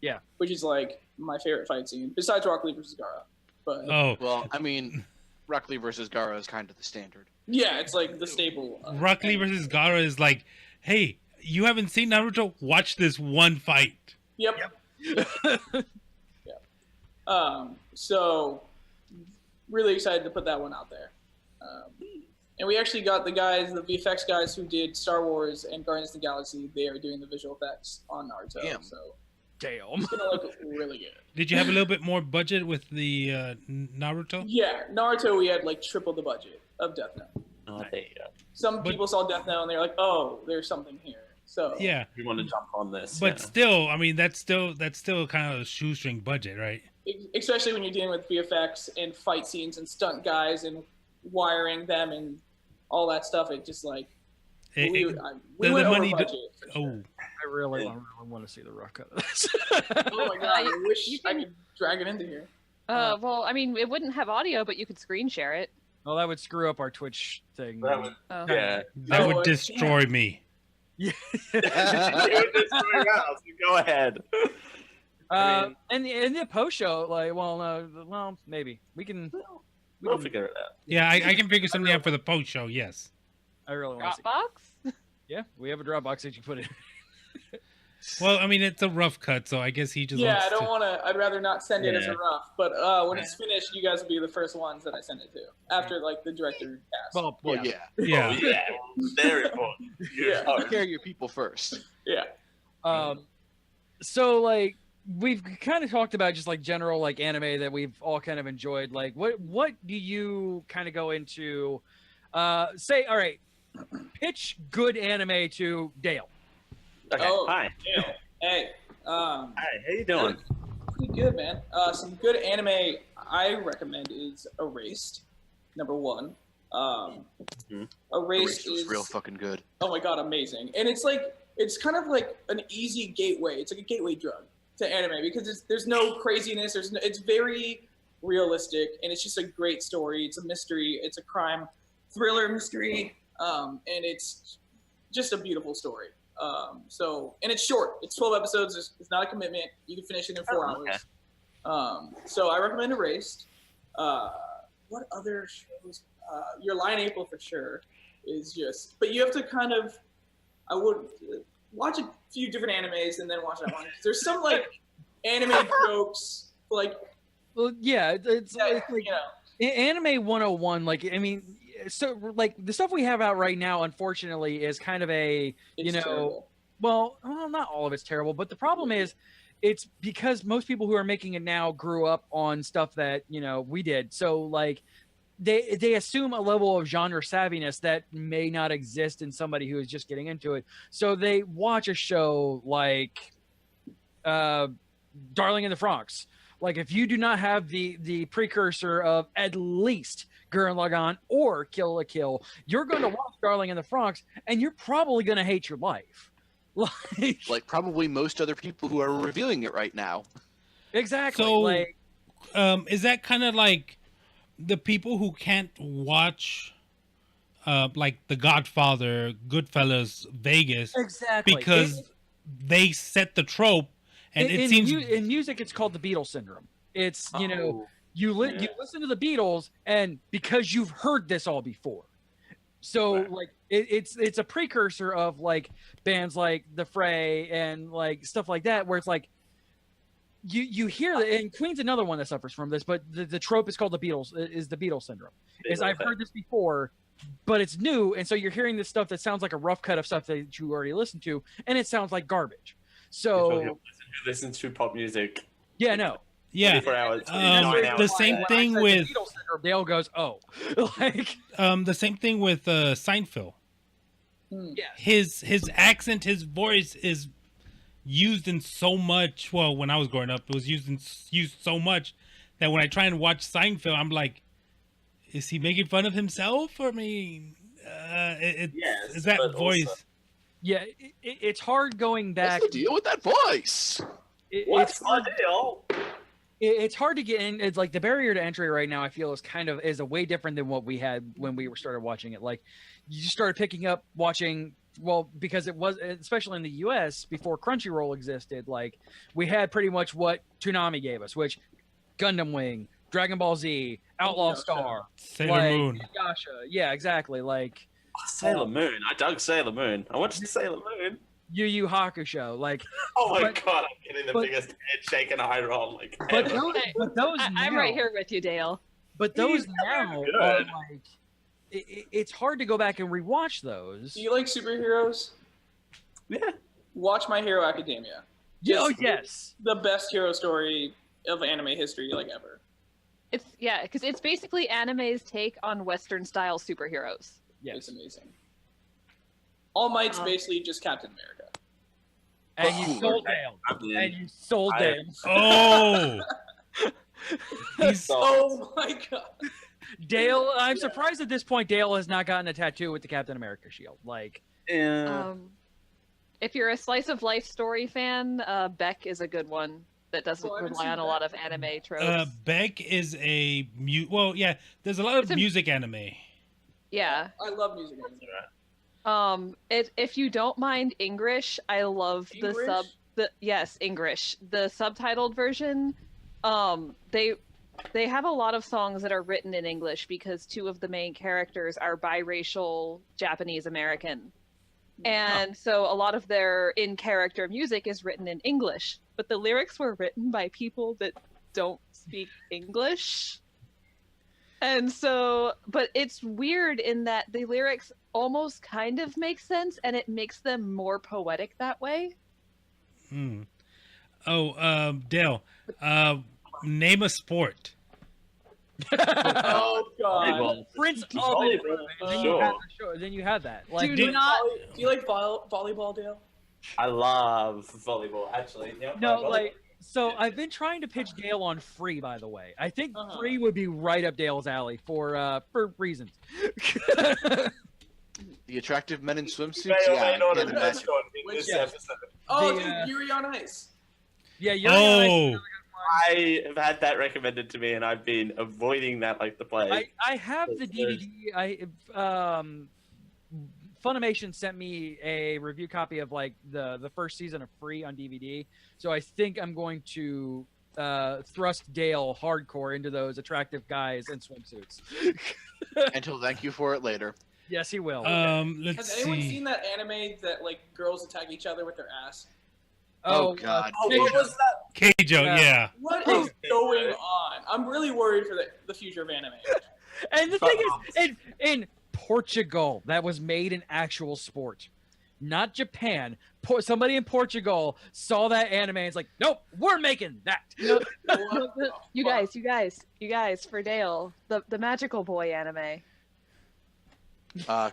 Yeah, which is like my favorite fight scene besides Rock Lee versus Gaara. But Well, I mean, Rock Lee versus Gaara is kind of the standard. yeah, it's like the staple. Rock Lee versus Gaara is like, hey, you haven't seen Naruto? Watch this one fight. Yep. So really excited to put that one out there. And we actually got the VFX guys who did Star Wars and Guardians of the Galaxy. They are doing the visual effects on Naruto. Damn. So damn, it's gonna look really good. Did you have a little bit more budget with the Naruto? Yeah, Naruto, we had like triple the budget of Death Note. Oh, there you go. Some people saw Death Note and they're like, "Oh, there's something here." So Yeah, We want to jump on this. but still, I mean, that's still kind of a shoestring budget, right? especially when you're dealing with VFX and fight scenes and stunt guys and wiring them and all that stuff, it just like we went over budget. I really want to see the rough cut of this. Oh my god, I wish I could drag it into here. Well, I mean, it wouldn't have audio, but you could screen share it. Well, that would screw up our Twitch thing. That would, Oh. yeah. That would destroy me. Yeah. It would destroy your house. Go ahead. And the post show, like, well, maybe we can. We'll figure it out. Yeah, I can figure something out for the post show. Yes. I really want to see. Dropbox? Yeah, we have a Dropbox that you put in. Well, I mean, it's a rough cut, so I guess he just Yeah, wants I don't to... want to. I'd rather not send it as a Yeah. rough. But when it's finished, you guys will be the first ones that I send it to after like the director cast. Well, Well, yeah. Yeah. Oh, yeah. Very important. Yeah. Take care of your people first. Yeah. So like we've kind of talked about just like general like anime that we've all kind of enjoyed. Like what do you kind of go into? Say, all right, pitch good anime to Dale. Okay. Oh, Hi. Dale. Hey. Hi. How you doing? Pretty good, man. Some good anime I recommend is Erased, number one. Erased was is real fucking good. Oh my god, amazing! And it's kind of like an easy gateway. It's like a gateway drug to anime because there's no craziness. It's very realistic and it's just a great story. It's a mystery. It's a crime thriller mystery, and it's just a beautiful story. And it's short. It's 12 episodes. It's not a commitment. You can finish it in 4 hours. So I recommend Erased. What other shows? Your Line April for sure is just, but you have to kind of, I would watch a few different animes and then watch that one. 'Cause there's some like anime jokes, like, Well, yeah, it's like you know, Anime 101. Like, I mean, so like the stuff we have out right now, unfortunately, is kind of a it's terrible. well, not all of it's terrible, but the problem is it's because most people who are making it now grew up on stuff that we did. So like they assume a level of genre savviness that may not exist in somebody who is just getting into it. So they watch a show like Darling in the Franxx. Like if you do not have the precursor of at least Gurren Lagann or Kill la Kill, you're going to watch Darling in the Franxx and you're probably going to hate your life. Like probably most other people who are reviewing it right now. Exactly. So, like, is that kind of like the people who can't watch, like The Godfather, Goodfellas, Vegas, exactly because they set the trope, and it seems in music it's called the Beatles syndrome. It's you listen to the Beatles, and because you've heard this all before, so like it's a precursor of like bands like The Fray and like stuff like that, where it's like you hear that, and Queen's another one that suffers from this, but the trope is called the Beatles syndrome. Is I've heard this before, but it's new, and so you're hearing this stuff that sounds like a rough cut of stuff that you already listened to, and it sounds like garbage. So Listen to pop music. Yeah, no. Yeah. 24 hours. The same thing with the Beatles syndrome, Dale goes, oh, like the same thing with Seinfeld. Yeah. His accent, his voice is used in so much. Well, when I was growing up, it was used so much that when I try and watch Seinfeld, I'm like, is he making fun of himself? I mean, is that voice? Also, yeah, it's hard going back. What's the deal with that voice? What's the deal? It's hard to get in. It's like the barrier to entry right now, I feel, is a way different than what we had when we started watching it. Like you just started picking up watching, well, because it was, especially in the US before Crunchyroll existed, like we had pretty much what Toonami gave us, which Gundam Wing, Dragon Ball Z, Outlaw Star, Sailor Moon. Yasha. Yeah, exactly. Like Sailor Moon. I dug Sailor Moon. I watched Sailor Moon. Yu Yu Hakusho. Like, oh my god, I'm getting the biggest head shake and eye roll. Like, but those I'm now, right here with you, Dale. But those now are good. like, it's hard to go back and rewatch those. Do you like superheroes? Yeah. Watch My Hero Academia. Oh yes, the best hero story of anime history, like ever. Because it's basically anime's take on Western style superheroes. Yeah, it's amazing. All Might's basically just Captain America. And you sold Dale. And you sold Dale. Oh. Oh my god. Dale, I'm surprised at this point Dale has not gotten a tattoo with the Captain America shield. Like, if you're a slice of life story fan, Beck is a good one that doesn't rely on a lot of anime tropes. Beck is a there's a lot of music anime. Yeah. I love music anime. If you don't mind English, I love English? English. The subtitled version, they have a lot of songs that are written in English because two of the main characters are biracial Japanese American. And so a lot of their in-character music is written in English, but the lyrics were written by people that don't speak English. And so, but it's weird in that the lyrics almost kind of make sense, and it makes them more poetic that way. Oh, Dale, name a sport. Oh God. Prince of Volleyball, it. Then you had that. Like, Do not. Do you like volleyball, Dale? I love volleyball, actually. Yep, no, volleyball. like. So I've been trying to pitch Dale on Free, by the way. I think Free would be right up Dale's alley for reasons. The attractive men in swimsuits. May or Yeah, may I not can't have imagine. shown in this episode. Oh, The, dude, Yuri on Ice. Yeah, you're Oh, I have had that recommended to me, and I've been avoiding that like the plague. I have the DVD. Funimation sent me a review copy of like the first season of Free on DVD, so I think I'm going to thrust Dale hardcore into those attractive guys in swimsuits. And he'll thank you for it later. Yes, he will. Let's Has anyone see. seen that anime that like girls attack each other with their ass? Oh, God. Oh, what was that? Keijo, yeah. What is going on? I'm really worried for the future of anime. And the thing is, in Portugal, that was made an actual sport, not Japan. Somebody in Portugal saw that anime and it's like, nope, we're making that. You guys, for Dale, the Magical Boy anime.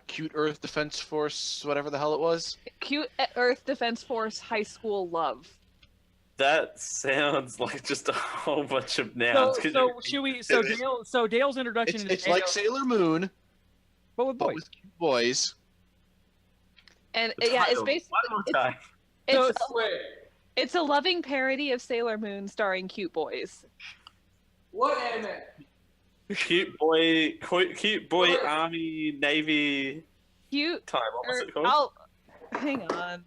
Cute Earth Defense Force, whatever the hell it was. Cute Earth Defense Force High School Love. That sounds like just a whole bunch of nouns. So should we? So Dale's introduction. It's like Sailor Moon, but with boys. With cute boys. And yeah, it's basically One more time. it's a loving parody of Sailor Moon starring cute boys. What anime? Cute boy, army, navy. Cute. Time. What was it called? Hang on.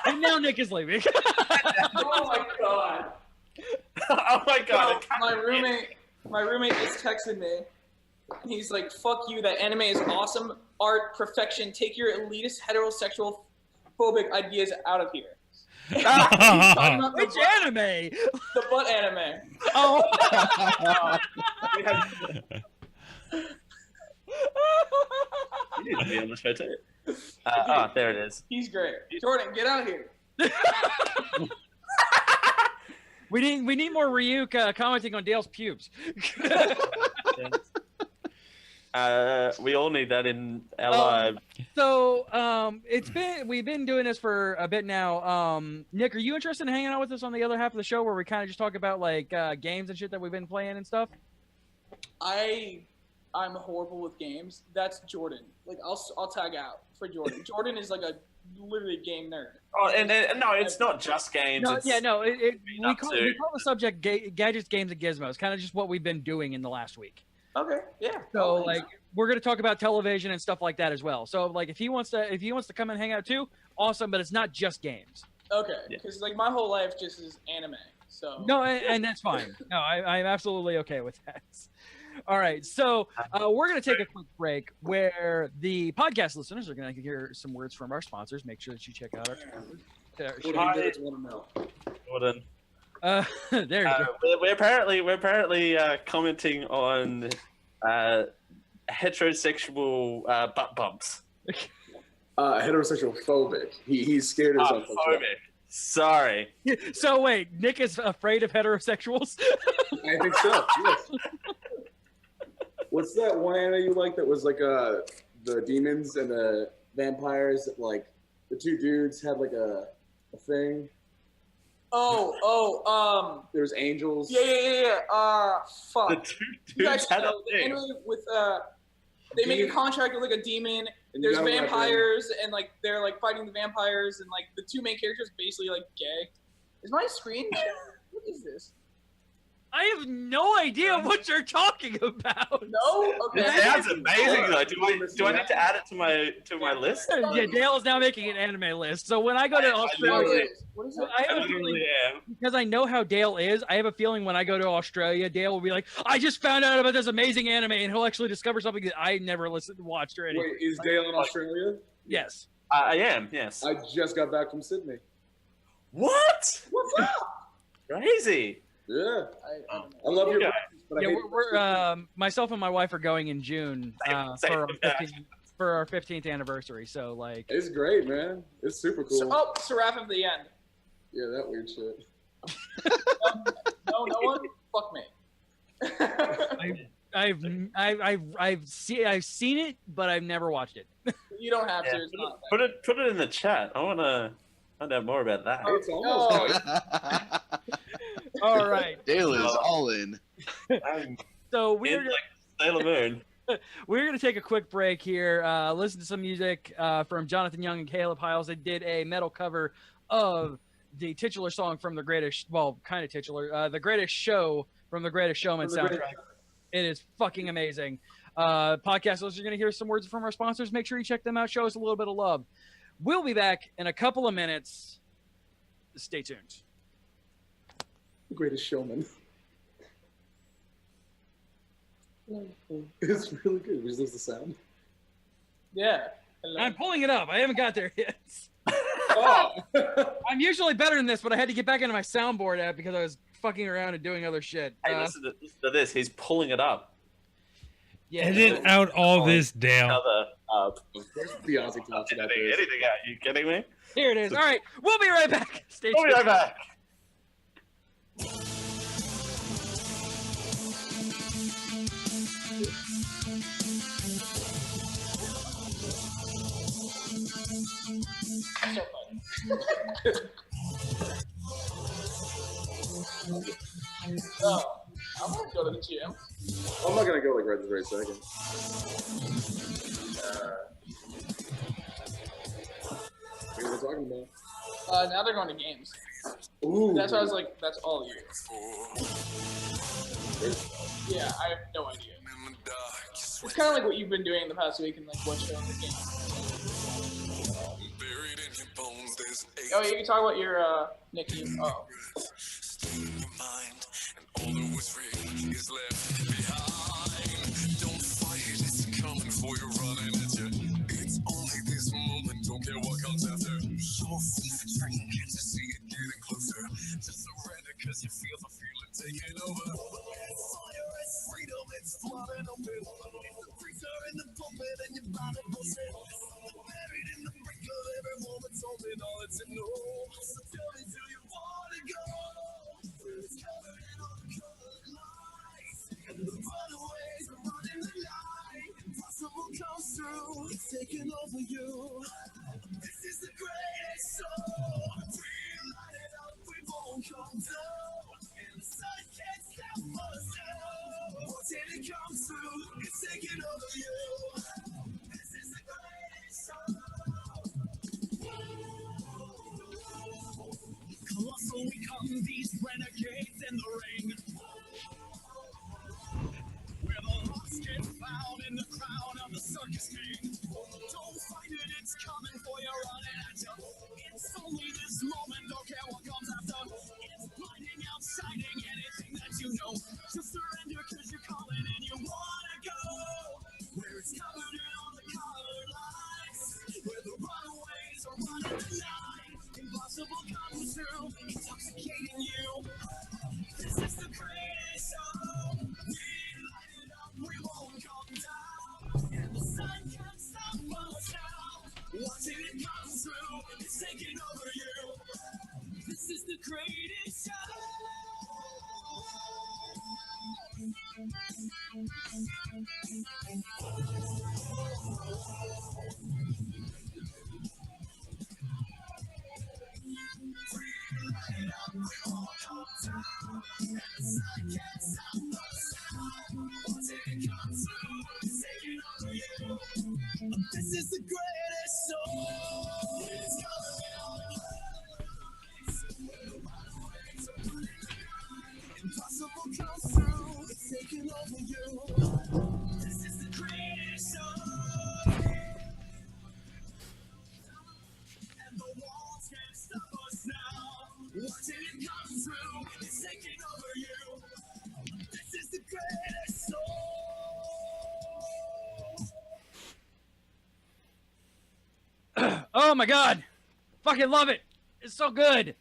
And now Nick is leaving. Oh my God. Oh my God. So, my roommate just texted me. He's like, "Fuck you. That anime is awesome. Art, perfection. Take your elitist, heterosexual, phobic ideas out of here." Which anime? The butt anime. Oh. You need to be on the show too. There it is. He's great. Jordan, get out here. We need more Ryuk commenting on Dale's pubes. We all need that in our lives. So we've been doing this for a bit now. Nick, are you interested in hanging out with us on the other half of the show where we kind of just talk about like games and shit that we've been playing and stuff? I'm horrible with games. That's Jordan. Like I'll tag out for Jordan. Jordan is like a literally game nerd. Oh, and no, it's not just games. No, it's we call to- the subject gadgets, games, and gizmos. Kind of just what we've been doing in the last week. Okay, yeah. So like we're gonna talk about television and stuff like that as well. So like if he wants to come and hang out too, awesome. But it's not just games. Okay, because like my whole life just is anime. So No, and that's fine. No, I'm absolutely okay with that. All right, so we're going to take a quick break where the podcast listeners are going to hear some words from our sponsors. Make sure that you check out our sponsors. Jordan. There you go. We're apparently commenting on heterosexual butt bumps. Heterosexual phobic. He's scared of himself. Phobic. Sorry. So wait, Nick is afraid of heterosexuals? I think so. Yes. What's that one anime you like that was like the demons and the vampires? That, like the two dudes had like a thing. There's angels. Yeah. Fuck. The two You guys dudes had a know the thing. anime with they make a contract with like a demon. And There's you gotta vampires and like they're like fighting the vampires and like the two main characters basically like gay. Is my screen? What is this? I have no idea what you're talking about. No? Okay. It sounds amazing though. Do I need to add it to my list? Yeah, Dale is now making an anime list. So when I go to Australia, What is it? I have I a feeling, literally am. because I know how Dale is, I have a feeling when I go to Australia, Dale will be like, I just found out about this amazing anime, and he'll actually discover something that I never watched or anything. Wait, is Dale in Australia? Yes. I am, yes. I just got back from Sydney. What? What's up? Crazy. Yeah. I love your Yeah. breakfast, but I Yeah, hate we're myself and my wife are going in June Same. for our 15th anniversary. So like, It's great, man. It's super cool. So, Seraph of the End. Yeah, that weird shit. No one? Fuck me. I've seen it, but I've never watched it. You don't have to. It's not Put it in the chat. I wanna find out more about that. It's almost All right. Dale is all in. So we're like Sailor Moon. We're going to take a quick break here, listen to some music from Jonathan Young and Caleb Hiles. They did a metal cover of the titular song from the Greatest, well, kind of titular, the Greatest Show from the Greatest Showman soundtrack. It is fucking amazing. Podcast listeners are going to hear some words from our sponsors. Make sure you check them out. Show us a little bit of love. We'll be back in a couple of minutes. Stay tuned. The Greatest Showman. It's really good. We just lose the sound. Yeah. I'm pulling it up. I haven't got there yet. Oh. I'm usually better than this, but I had to get back into my soundboard app because I was fucking around and doing other shit. Hey, listen to this. He's pulling it up. Yeah. Edit out all this, Dale. Another up. There's Beyonce talks about this. Anything out? You kidding me? Here it is. All right. We'll be right back. Stay We'll be right tuned. back. Oh, I'm gonna go to the gym. I'm not gonna go like right this very second. What are we talking about? Now they're going to games. Ooh. That's why I was like, that's all you. Yeah, I have no idea. It's kind of like what you've been doing in the past week and like what show in the game. Oh, you can talk about your Nikki. Oh. Cause you feel the feeling taking over. Fire is freedom, it's flooding open. It's the freezer in the pulpit and your body bullshit. Buried in the brink of every moment's only knowledge to know. So tell me, do you wanna go? It's covered in all the colored lights. And the runaways are running the night. Impossible comes through, it's taking over you. This is the greatest show. We light it up, we won't come down. And the sun can't stop us now. Watching it come through, it's taking over you. This is the greatest show. Colossal we come, these renegades in the ring. Where the lost get found in the crown of the circus king. Don't fight it, it's coming for you, running at you. It's only this moment, don't care what comes after. It's blinding out, shining anything that you know. Just surrender cause you're calling and you wanna go. Where it's covered in all the colored lights. Where the runaways are running the night. Impossible comes through, intoxicating you. This is the greatest show. We light it up, we won't come down. And the sun can't stop us now. Watching it come through, it's taking over you. This is the greatest show. This is the greatest show. It's impossible comes through. It's taking over you. This is the greatest show. And the walls can't stop us now. Watching it come through. It's taking over you. This is the greatest show. Oh my god, fucking love it. It's so good.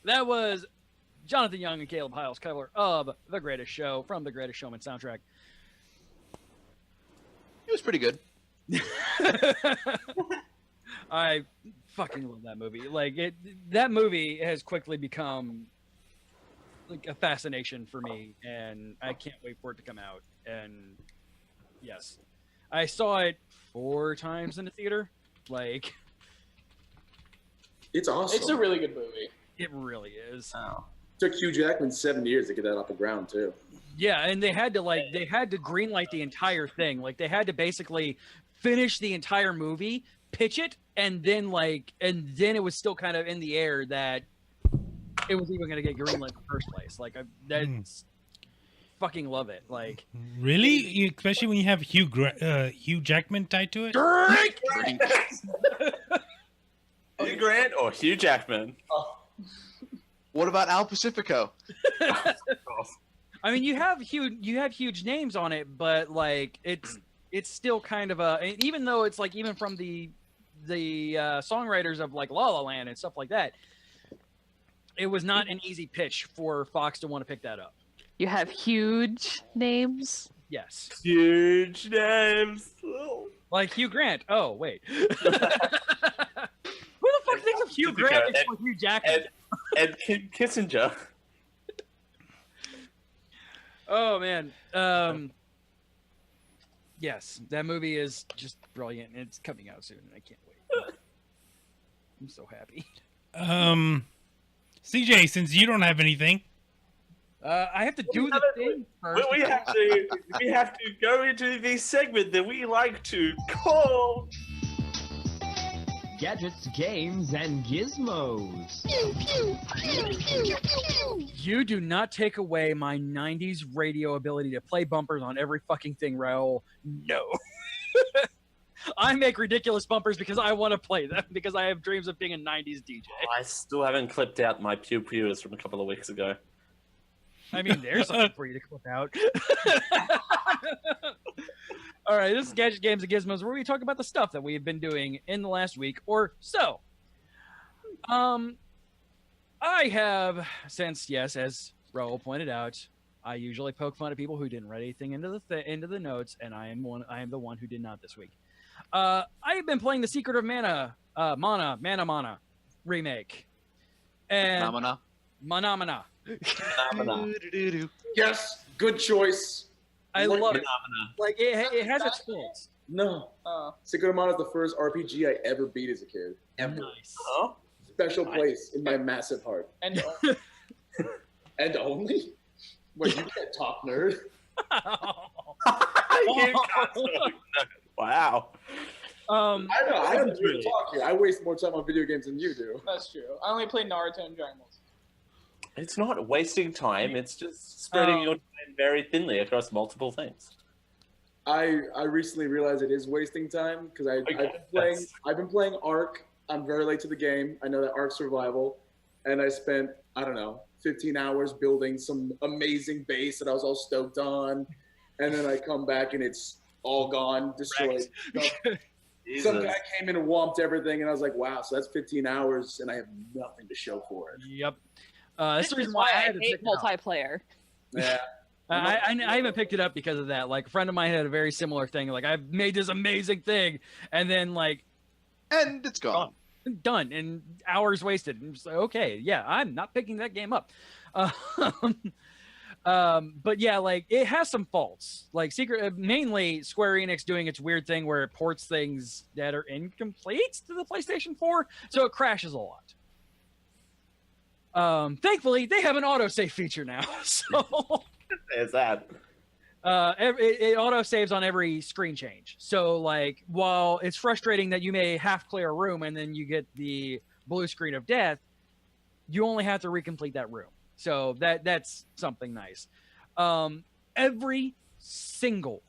That was Jonathan Young and Caleb Hiles' cover of The Greatest Show from the Greatest Showman soundtrack. It was pretty good. I fucking love that movie. Like that movie has quickly become like a fascination for me, and I can't wait for it to come out. And yes, I saw it 4 times in the theater. Like, It's awesome. It's a really good movie. it really is. Took Hugh Jackman 7 years to get that off the ground too. Yeah, and they had to greenlight the entire thing. Like they had to basically finish the entire movie, pitch it, and then it was still kind of in the air that it was even going to get greenlit in the first place. Like that's fucking love it. Like Really? Especially when you have Hugh Jackman tied to it? Hugh Grant or Hugh Jackman? What about Al Pacifico? I mean, you have huge names on it, but like it's still kind of even though it's like even from the songwriters of like La La Land and stuff like that, it was not an easy pitch for Fox to want to pick that up. You have huge names. Yes. Huge names. Like Hugh Grant. Oh, wait. Who the fuck thinks of Hugh Grant next to Hugh Jackman? And Kim Kissinger. Oh, man. Yes, that movie is just brilliant. And it's coming out soon, and I can't wait. I'm so happy. CJ, since you don't have anything. I have to do the thing first. We have to go into the segment that we like to call Gadgets, games, and gizmos. You do not take away my 90s radio ability to play bumpers on every fucking thing, Raul. No. I make ridiculous bumpers because I want to play them, because I have dreams of being a 90s DJ. I still haven't clipped out my pew pews from a couple of weeks ago. I mean, there's something for you to clip out. All right, this is Gadget Games and Gizmos, where we talk about the stuff that we've been doing in the last week or so. I have, since, yes, as Raul pointed out, I usually poke fun at people who didn't write anything into the notes, and I am the one who did not this week. I have been playing the Secret of Mana remake. And Mana. Yes, good choice. I love it. Like it has its faults. No. Secret of Mana is the first RPG I ever beat as a kid. Ever. Nice. Special place in my massive heart. And And only? Wait, you can't talk, nerd. Wow. I know. I have to talk here. I waste more time on video games than you do. That's true. I only play Naruto and Dragon Ball. It's not wasting time. It's just spreading your time very thinly across multiple things. I recently realized it is wasting time because I've been playing Ark. I'm very late to the game. I know that Ark Survival, and I spent 15 hours building some amazing base that I was all stoked on, and then I come back and it's all gone, destroyed. Some guy came in and whomped everything, and I was like, wow, so that's 15 hours, and I have nothing to show for it. Yep. This is why I hate multiplayer. Yeah. I haven't picked it up because of that. Like, a friend of mine had a very similar thing. Like, I've made this amazing thing, and then, and it's gone. Done, and hours wasted. And just like, okay, yeah, I'm not picking that game up. But yeah, like, it has some faults. Like, mainly Square Enix doing its weird thing where it ports things that are incomplete to the PlayStation 4, so it crashes a lot. Thankfully, they have an autosave feature now, so Is that? It auto saves on every screen change. So, like, while it's frustrating that you may half clear a room and then you get the blue screen of death, you only have to recomplete that room. So that's something nice. Every single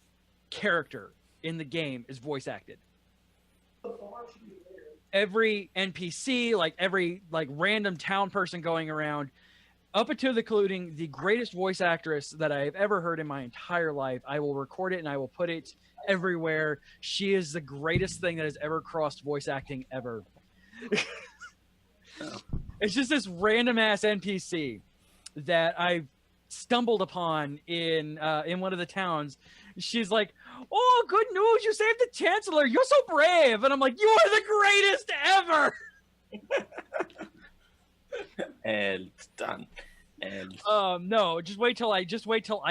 character in the game is voice acted. Every NPC, every random town person going around, up until including the greatest voice actress that I've ever heard in my entire life. I will record it and I will put it everywhere. She is the greatest thing that has ever crossed voice acting ever. It's just this random ass NPC that I stumbled upon in one of the towns. She's like, "Oh, good news! You saved the Chancellor. You're so brave!" And I'm like, "You are the greatest ever!" And done. And no, just wait till I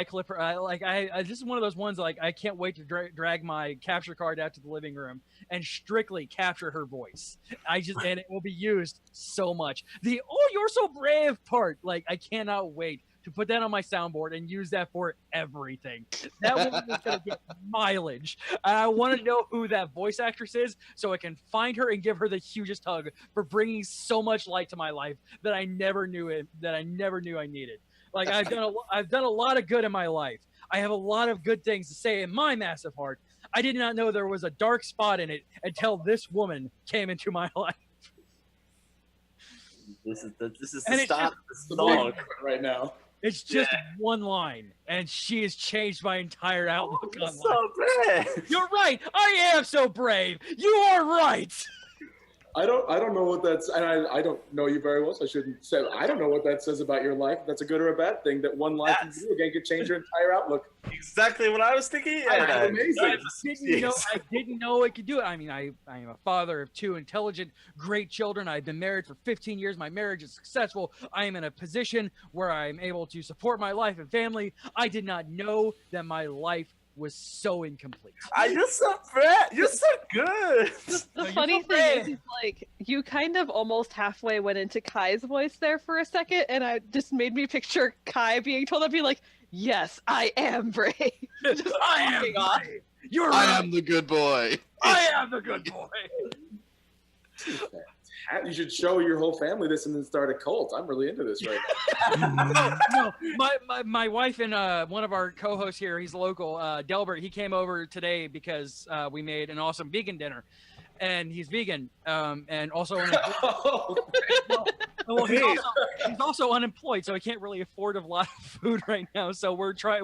clip her. This is one of those ones like I can't wait to drag my capture card out to the living room and strictly capture her voice. And it will be used so much. The "oh, you're so brave" part, like I cannot wait to put that on my soundboard and use that for everything. That woman is gonna get mileage. I want to know who that voice actress is so I can find her and give her the hugest hug for bringing so much light to my life that I never knew I needed. Like I've done a lot of good in my life. I have a lot of good things to say in my massive heart. I did not know there was a dark spot in it until this woman came into my life. This is the start of the song right now. It's just one line, and she has changed my entire outlook on life. So brave. You're right. I am so brave. You are right. I don't know what that's, and I don't know you very well, so I shouldn't say. I don't know what that says about your life. If that's a good or a bad thing. That one line from video game could change your entire outlook. Exactly what I was thinking. Amazing. I didn't know it could do it. I mean, I am a father of 2 intelligent, great children. I've been married for 15 years. My marriage is successful. I am in a position where I'm able to support my life and family. I did not know that my life was so incomplete. You're so brave. You're so good. The funny thing is, like, you kind of almost halfway went into Kai's voice there for a second, and it just made me picture Kai being told to be like, "Yes, I am brave." Just I am brave. You're right. I am the good boy. I am the good boy. You should show your whole family this and then start a cult. I'm really into this right now. No, my wife and one of our co-hosts here, he's local, Delbert, he came over today because we made an awesome vegan dinner. And he's vegan, and also he's also unemployed, so he can't really afford a lot of food right now. So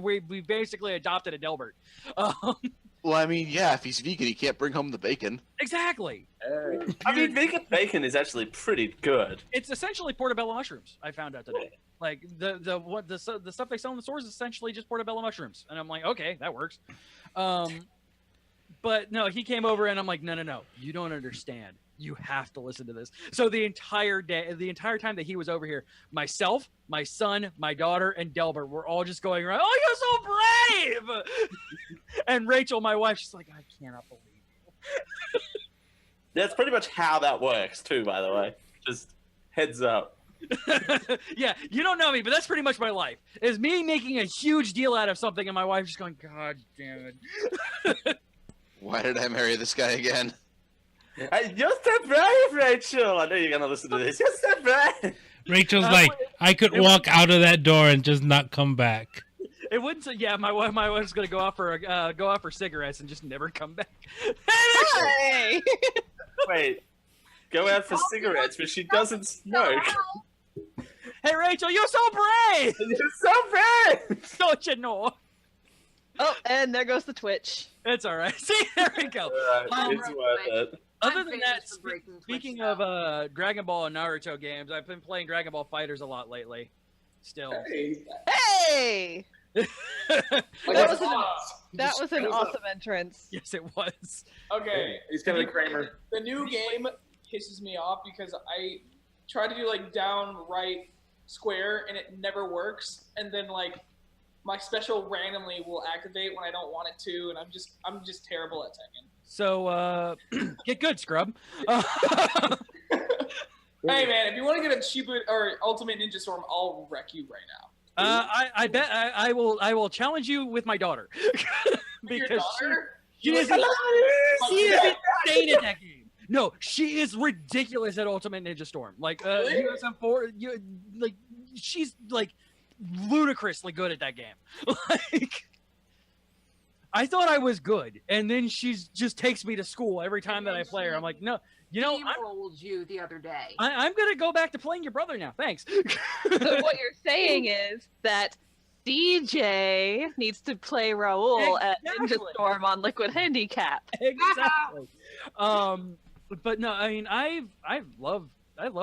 we basically adopted a Delbert. Well, I mean, yeah, if he's vegan, he can't bring home the bacon. Exactly. I mean, vegan bacon is actually pretty good. It's essentially portobello mushrooms. I found out today. Like the stuff they sell in the stores is essentially just portobello mushrooms, and I'm like, okay, that works. But no, he came over, and I'm like, no, you don't understand. You have to listen to this. So the entire time that he was over here, myself, my son, my daughter, and Delbert were all just going around, "Oh, you're so brave!" And Rachel, my wife, she's like, "I cannot believe you." That's pretty much how that works, too, by the way. Just heads up. Yeah, you don't know me, but that's pretty much my life. Is me making a huge deal out of something, and my wife just going, "God damn it." Why did I marry this guy again? You're so brave, Rachel. I know you're gonna listen to this. You're so brave. Rachel's like, I could walk out of that door and just not come back. It wouldn't say, yeah. My wife's gonna go out for cigarettes and just never come back. Hey! Wait, go out for cigarettes, but she doesn't smoke. Hey, Rachel, you're so brave. You're so brave. Don't you know? Oh, and there goes the Twitch. It's all right. See, there we go. It's worth it. Other than that, speaking of Dragon Ball and Naruto games, I've been playing Dragon Ball Fighters a lot lately. Still. Hey! That was an awesome entrance. Yes, it was. Okay. He's kind of Kramer. The new game pisses me off because I try to do like down, right, square, and it never works. And then like my special randomly will activate when I don't want it to, and I'm just terrible at Tekken. So get good, scrub. Hey man, if you want to get a cheap or Ultimate Ninja Storm, I'll wreck you right now. I bet I will challenge you with my daughter because she is insane at that game. No, she is ridiculous at Ultimate Ninja Storm. Like USM4, like she's like ludicrously good at that game. Like I thought I was good, and then she just takes me to school every time that I play her. I'm like, no, steamrolled you the other day. I'm gonna go back to playing your brother now. Thanks. So what you're saying is that DJ needs to play Raul at Ninja Storm on Liquid Handicap. Exactly. But no, I mean, I love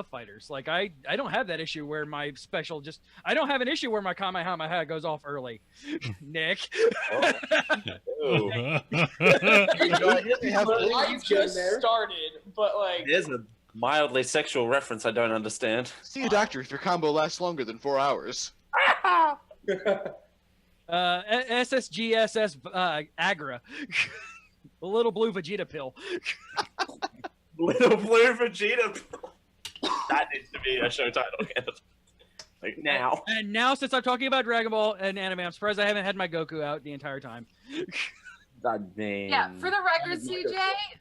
fighters. Like I don't have that issue where my special I don't have an issue where my Kamehameha goes off early. Nick. Oh. I just started, but like There's a mildly sexual reference I don't understand. See a doctor if your combo lasts longer than 4 hours. SSGSS Agra. The little blue Vegeta pill. Little blue Vegeta pill. That needs to be a show title. Like now. And now, since I'm talking about Dragon Ball and anime, I'm surprised I haven't had my Goku out the entire time. Yeah, for the record, CJ,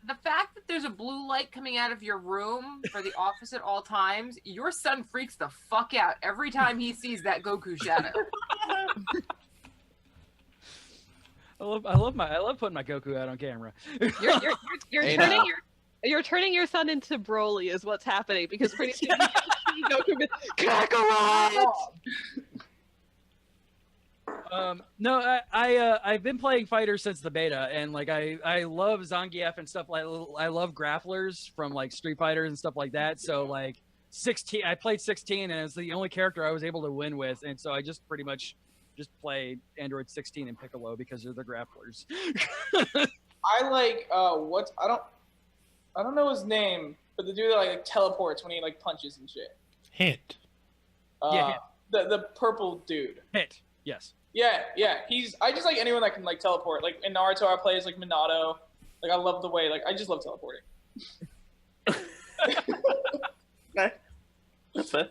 the fact that there's a blue light coming out of your room for the office at all times, your son freaks the fuck out every time he sees that Goku shadow. I love putting my Goku out on camera. You're turning your son into Broly is what's happening, because pretty soon Goku be Kakarot! No, I've been playing fighters since the beta, and like I love Zangief and stuff. Like I love grapplers from like Street Fighters and stuff like that. So like 16, I played 16, and it's the only character I was able to win with, and so I just pretty much just play Android 16 and Piccolo because they're the grapplers. I like I don't know his name, but the dude that like teleports when he like punches and shit. Hit. Yeah, Hit. The purple dude. Hit. Yes. Yeah. I just like anyone that can like teleport. Like in Naruto, I play as like Minato. Like I love the way I just love teleporting. Okay. That's fair.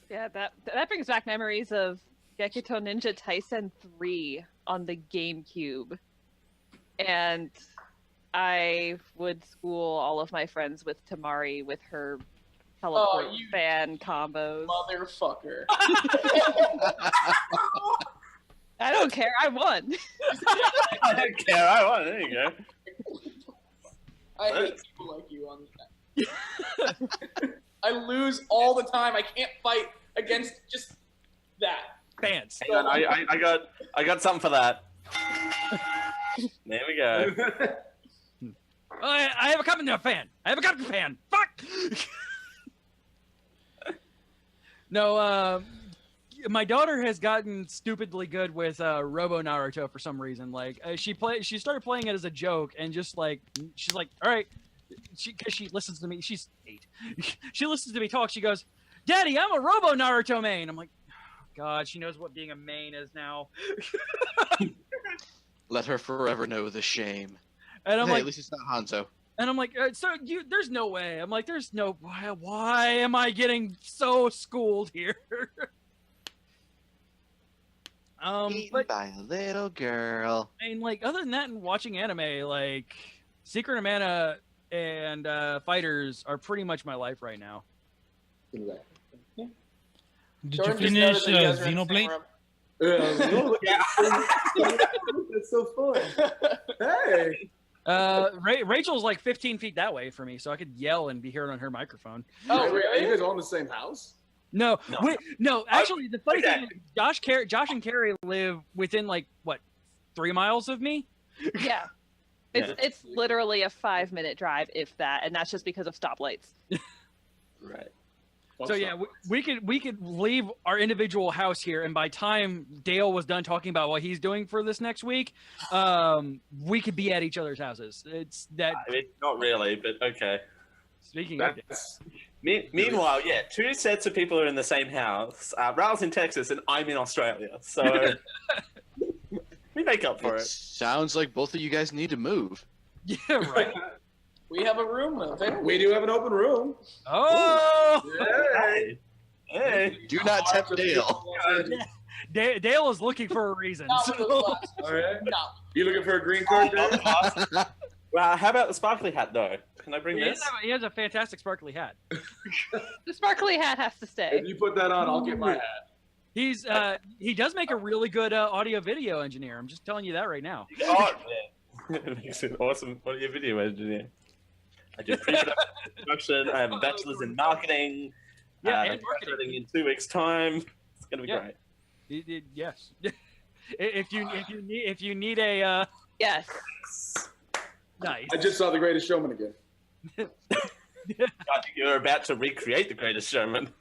Yeah, that brings back memories of Gekito Ninja Taisen 3 on the GameCube. And I would school all of my friends with Tamari with her teleport fan combos. Motherfucker. I don't care, I won. I don't care, I won. There you go. I hate people like you on that. I lose all the time. I can't fight against just that. Fans. Hang on, I got something for that. There we go. I have a Kamen fan. I have a Kamen fan. Fuck. No, my daughter has gotten stupidly good with Robo Naruto for some reason. Like she started playing it as a joke, and just like she's like, all right, because she listens to me. She's 8. She listens to me talk. She goes, "Daddy, I'm a Robo Naruto main." I'm like, oh, God, she knows what being a main is now. Let her forever know the shame. And I'm hey, like, at least it's not Hanzo. And I'm like, there's no way. I'm like, there's no, why am I getting so schooled here? Eaten by a little girl. I mean, like, other than that, and watching anime, like, Secret of Mana and Fighters are pretty much my life right now. Did you finish Xenoblade? That's so fun. Hey. Rachel's like 15 feet that way from me, so I could yell and be heard on her microphone. Oh, really? Are you guys all in the same house? No. Actually, the funny thing is, Josh and Carrie live within like what, 3 miles of me. Yeah, it's literally a 5-minute drive, if that, and that's just because of stoplights. Right. So yeah, we could leave our individual house here, and by time Dale was done talking about what he's doing for this next week, we could be at each other's houses. It's that. I mean, not really, but okay. Speaking of, meanwhile, yeah, 2 sets of people are in the same house. Raul's in Texas, and I'm in Australia, so we make up for it. Sounds like both of you guys need to move. Yeah, right. We have a room though. We do have an open room. Oh! Hey. Do not tempt Dale. Dale is looking for a reason. All right. No. You looking for a green card, Dale? Well, how about the sparkly hat, though? Can I bring this? He has a fantastic sparkly hat. The sparkly hat has to stay. If you put that on, I'll get my hat. He does make a really good audio video engineer. I'm just telling you that right now. Oh, man. Makes an awesome audio video engineer. I do pre-production. I have a bachelor's in marketing. Yeah, I'm and marketing. graduating in 2 weeks' time. It's gonna be great. Yes. if you need a Yes. nice. I just saw The Greatest Showman again. God, you're about to recreate The Greatest Showman.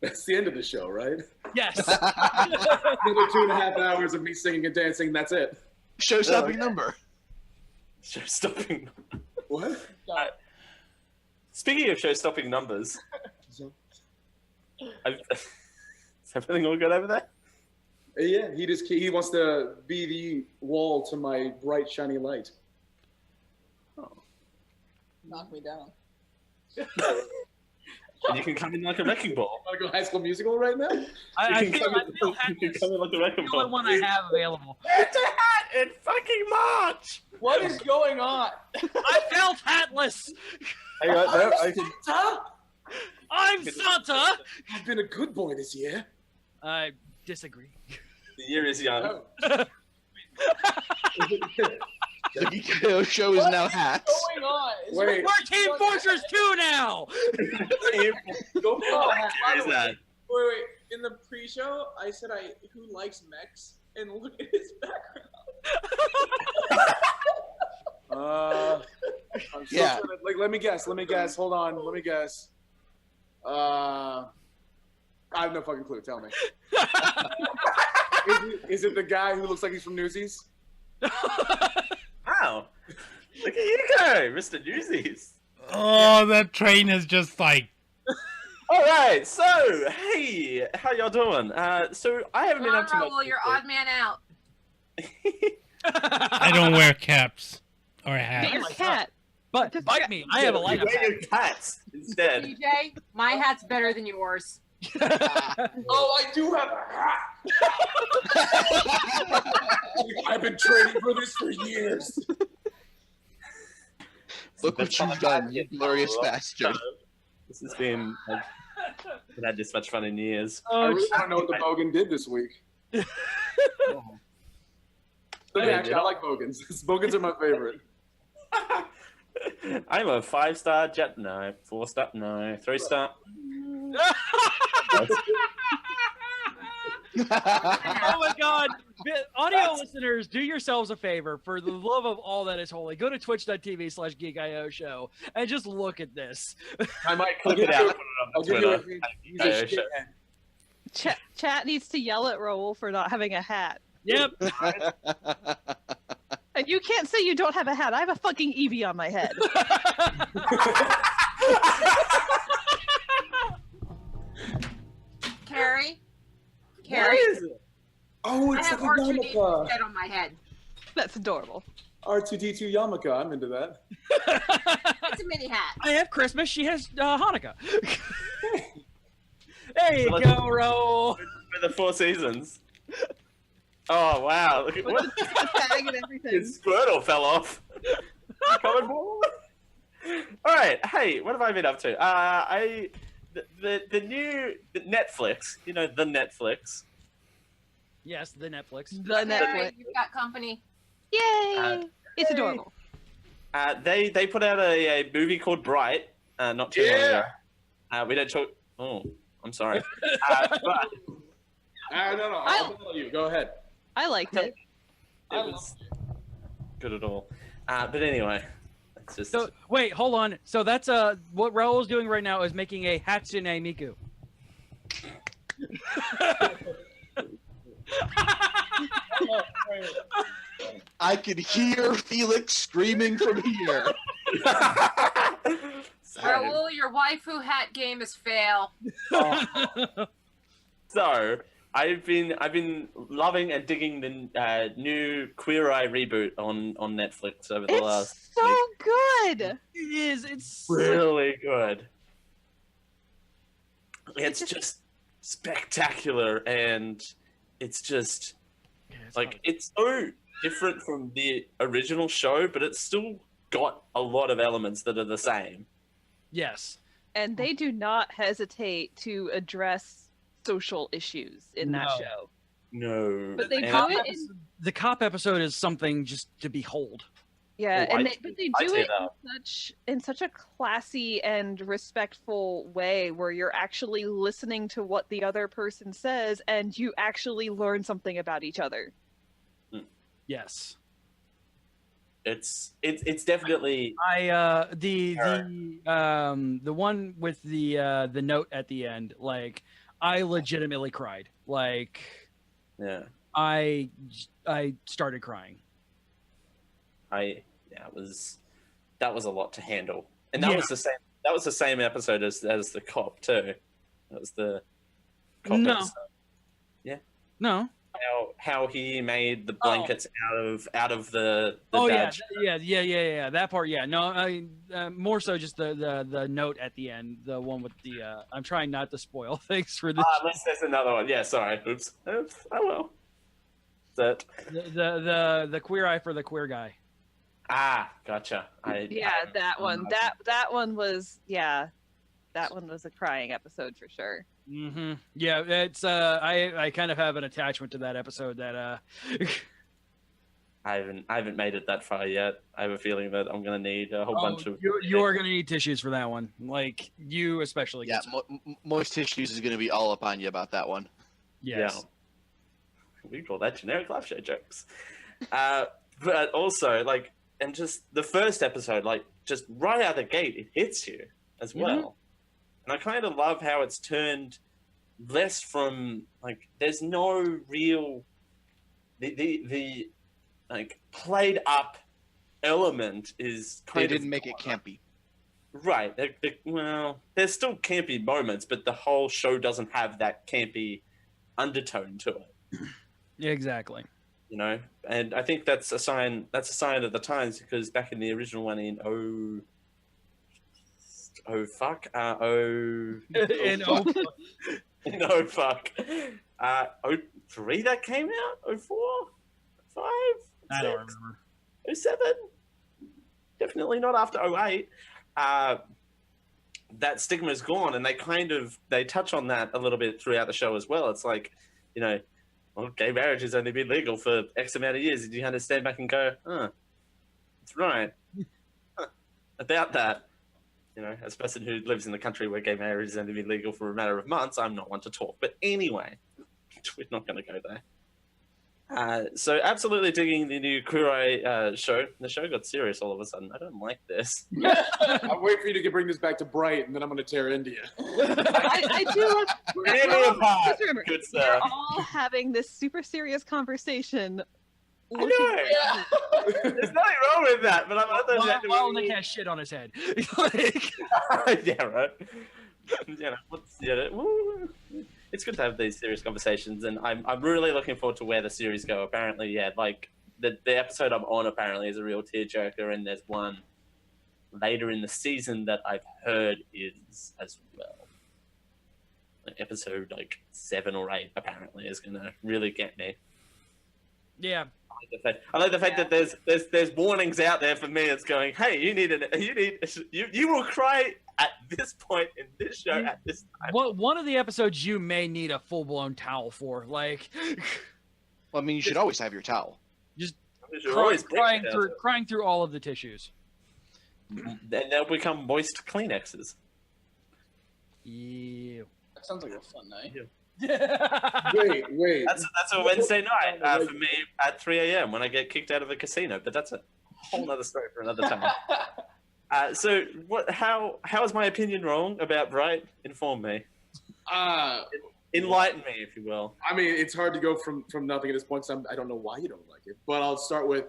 That's the end of the show, right? Yes. Another 2.5 hours of me singing and dancing. That's it. Show-stopping number. Show-stopping. What? Speaking of show-stopping numbers, is everything all good over there? Yeah, he wants to be the wall to my bright shiny light. Knock me down. And you can come in like a wrecking ball. Want to go High School Musical right now? I You can feel come in like a wrecking the ball. only one I have available. It's a hat in fucking March. What is going on? I felt hatless. Hang on, no, I can... Santa? I'm Santa. I've been a good boy this year. I disagree. The year is young. The Geek I Show is now hats. What's going on? Wait. We're Team Fortress 2 now. Go for it. What is that? Wait. In the pre-show, I said who likes mechs, and look at his background. I'm so Yeah. sorry. Like, let me guess. Hold on. Let me guess. I have no fucking clue. Tell me. Is it the guy who looks like he's from Newsies? Wow. Look at you go, Mr. Newsies. Oh, that train is just like. All right, so hey, how y'all doing? So I haven't been up to much. Raoul, you're odd man out. I don't wear caps or Get hats. your cat. But bite me. I have a You lineup. wear your cats instead. DJ, my hat's better than yours. Oh, I do have a hat. I've been training for this for years. Look what you've done, you glorious bastard. This has been. I've had this much fun in years. I really want to know what the Bogan did this week. Actually, I like Bogans. Bogans are my favorite. I'm a 5-star jet. No, 4-star. No, 3-star. Oh my god. Audio listeners, do yourselves a favor. For the love of all that is holy, go to twitch.tv/geekio show and just look at this. I might clip it out and I'll put give it on you the a Twitter. Chat needs to yell at Raoul for not having a hat. Yep. And you can't say you don't have a hat. I have a fucking Eevee on my head. Carrie? What Carrie? is it? Oh, I it's have like a R2D2 yarmulke. head on my head. That's adorable. R2D2 yarmulke. I'm into that. It's a mini hat. I have Christmas. She has Hanukkah. There you go, Raoul. For the 4 seasons. Oh wow! Look at what Tag and everything. his Squirtle fell off. Coming ball. All right, hey, what have I been up to? The new Netflix. You know, the Netflix. Yes, the Netflix. The Netflix. You've got company. Yay! It's adorable. They put out a movie called Bright. Not too long ago. We don't talk. Oh, I'm sorry. But No. I'll tell you. Go ahead. I liked it. it was good at all. But anyway, it's just. So wait, hold on. So that's what Raoul's doing right now is making a Hatsune Miku. I could hear Felix screaming from here. Raoul, your waifu hat game is fail. So I've been loving and digging the new Queer Eye reboot on Netflix over the last. It's so good. It is. It's Really good. It's just spectacular, and it's just like it's so different from the original show, but it's still got a lot of elements that are the same. Yes. And they do not hesitate to address social issues in that No. show. No, But they And do it in The cop episode is something just to behold. Yeah, Oh, and I- but they I do say it that. in such a classy and respectful way where you're actually listening to what the other person says and you actually learn something about each other. Yes. It's definitely the one with the note at the end, like I legitimately cried. Like yeah. I started crying. That was a lot to handle, and that Yeah. was the same. That was the same episode as the cop too. That was the cop No. episode. Yeah. No. How he made the blankets out of the Oh dad. yeah. That part, yeah. No, I more so just the note at the end, the one with the. I'm trying not to spoil things for this. There's another one. Yeah, sorry. Oops. Oh well. That. The queer eye for the queer guy. Ah, gotcha. That one. That one was that one was a crying episode for sure. Mm-hmm. Yeah, it's I kind of have an attachment to that episode that I haven't made it that far yet. I have a feeling that I'm gonna need a whole bunch of. you are gonna need tissues for that one. Like you especially. Yeah, Moist Tissues is going to be all up on you about that one. Yes. Yeah. We call that generic live show jokes. But also, like, and just the first episode, like, just right out the gate, it hits you as well. And I kind of love how it's turned less from, like, there's no real, the like, played up element is kind of. They didn't make it campy. Right. Well, there's still campy moments, but the whole show doesn't have that campy undertone to it. Yeah, exactly. You know, and I think that's a sign. That's a sign of the times, because back in the original one in in fuck 03 that came out 04 5 I don't remember 07, definitely not after 08. That stigma is gone, and they touch on that a little bit throughout the show as well. It's like, you know, well, gay marriage has only been legal for X amount of years. Did you kind of stand back and go, that's right. About that, you know, as a person who lives in the country where gay marriage has only been legal for a matter of months, I'm not one to talk. But anyway, we're not going to go there. So absolutely digging the new Kurai show. The show got serious all of a sudden. I don't like this. I'll wait for you to bring this back to Bright, and then I'm going to tear into you. I do love. Just remember, good we're stuff. all having this super serious converation. I know. There's nothing wrong with that, but while Nick has shit on his head. yeah, right. You know, it's good to have these serious conversations, and I'm really looking forward to where the series go. Apparently, yeah, like the episode I'm on apparently is a real tearjerker, and there's one later in the season that I've heard is as well. Like episode 7 or 8 apparently is gonna really get me. Yeah. I like the fact that there's warnings out there for me. It's going, hey, you will cry at this point in this show at this time. One of the episodes you may need a full blown towel for, like. Well, I mean, you should always have your towel. Just You're crying through all of the tissues. Then they'll become moist Kleenexes. Ew. That sounds like a fun night. Wait. That's a Wednesday night for me at 3 a.m. when I get kicked out of a casino. But that's a whole other story for another time. So, how is my opinion wrong about Bright? Inform me. Enlighten me, if you will. I mean, it's hard to go from nothing at this point. So I don't know why you don't like it, but I'll start with.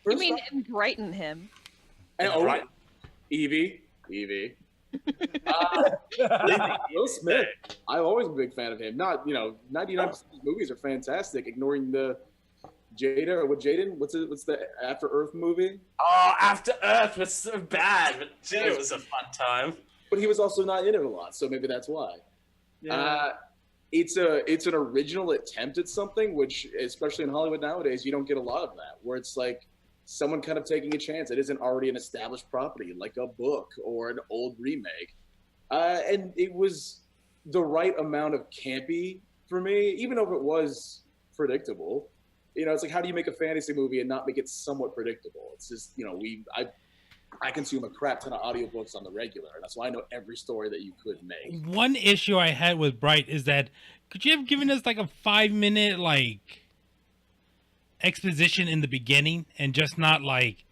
You mean enlighten him? And, Evie. Will Smith. I've always been a big fan of him. 99% of his movies are fantastic. Ignoring the Jaden. What's the After Earth movie? Oh, After Earth was so bad, but gee, it was a fun time. But he was also not in it a lot, so maybe that's why. Yeah. It's an original attempt at something, which, especially in Hollywood nowadays, you don't get a lot of that. Where it's like someone kind of taking a chance. It isn't already an established property, like a book or an old remake. And it was the right amount of campy for me, even though it was predictable. it's like, how do you make a fantasy movie and not make it somewhat predictable? It's just, I consume a crap ton of audiobooks on the regular. That's why I know every story that you could make. One issue I had with Bright is that could you have given us like a 5-minute like exposition in the beginning and just not like,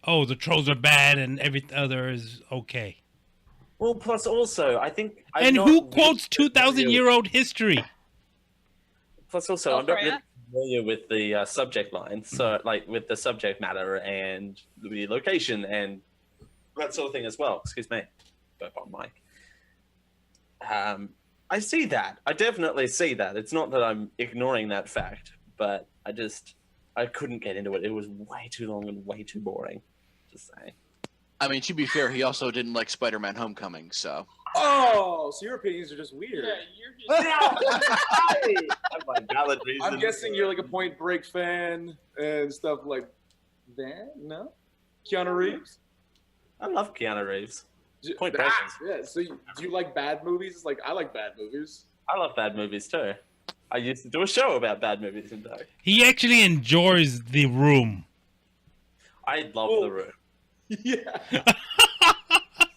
oh, the trolls are bad and every other is okay. Well, plus also, I think... And who quotes 2,000-year-old history? Plus also, I'm not really familiar with the subject line, so like with the subject matter and the location and that sort of thing as well. Excuse me. Burp on mic. I see that. I definitely see that. It's not that I'm ignoring that fact, but I couldn't get into it. It was way too long and way too boring. Just saying. I mean, to be fair, he also didn't like Spider-Man: Homecoming, so. Oh, so your opinions are just weird. Yeah, you're just. I'm guessing you're like a Point Break fan and stuff like that. No, Keanu Reeves. I love Keanu Reeves. Point Break. Yeah. So do you like bad movies? Like, I like bad movies. I love bad movies too. I used to do a show about bad movies in day. He actually enjoys The Room. I love The Room. Yeah.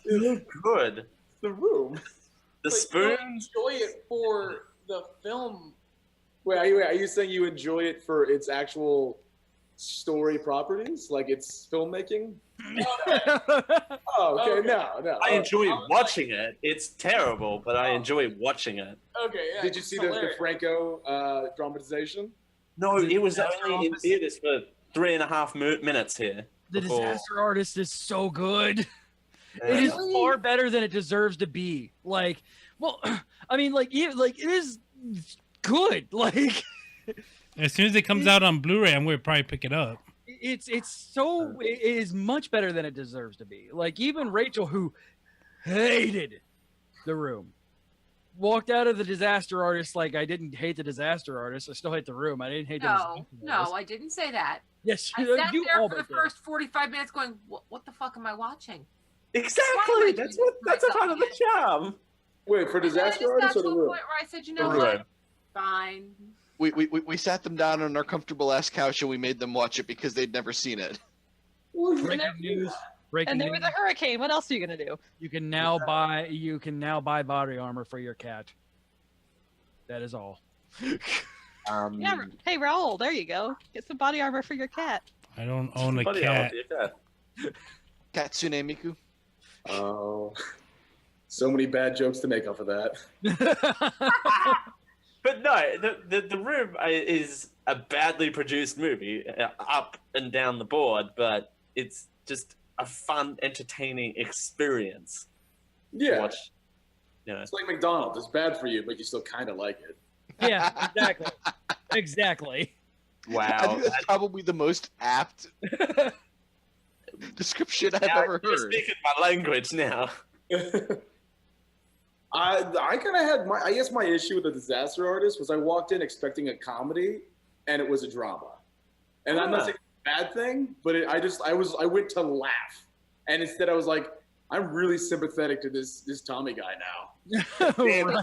It looked good. The Room. The spoons. You enjoy it for the film. Wait, are you saying you enjoy it for its actual story properties, like its filmmaking? Oh, okay. No. I enjoy watching it. It's terrible, but I enjoy watching it. Okay. Yeah, Did you see the Franco dramatization? No, it was only in theaters for 3.5 minutes here. The Disaster Artist is so good. It is far better than it deserves to be. Like, well, I mean, like it is good. Like, as soon as it comes out on Blu-ray, I'm going to probably pick it up. It is much better than it deserves to be. Like, even Rachel, who hated The Room, walked out of the Disaster Artist like, I didn't hate the Disaster Artist. I still hate The Room. I didn't hate the Disaster Artist. No, I didn't say that. Yes, I sat there for the first 45 minutes going, what the fuck am I watching? Exactly. That's a part of the charm. Wait, for Disaster Artist or The Room? Where I said, you know what? Fine. We sat them down on our comfortable ass couch and we made them watch it because they'd never seen it. Breaking news. And there was a hurricane. What else are you gonna do? You can now buy body armor for your cat. That is all. Yeah. Hey, Raul, there you go. Get some body armor for your cat. I don't own a cat. Katsune Miku. Oh. So many bad jokes to make up for that. But no, the Room is a badly produced movie, up and down the board, but it's just a fun, entertaining experience. Yeah. Watch, It's like McDonald's. It's bad for you, but you still kind of like it. Yeah, exactly. Exactly. Wow. I think that's probably the most apt description I've ever You're heard. speaking my language now. I kind of had I guess my issue with The Disaster Artist was I walked in expecting a comedy, and it was a drama. And I'm not saying it's a bad thing, but I went to laugh, and instead I was like, I'm really sympathetic to this Tommy guy now. So you kind of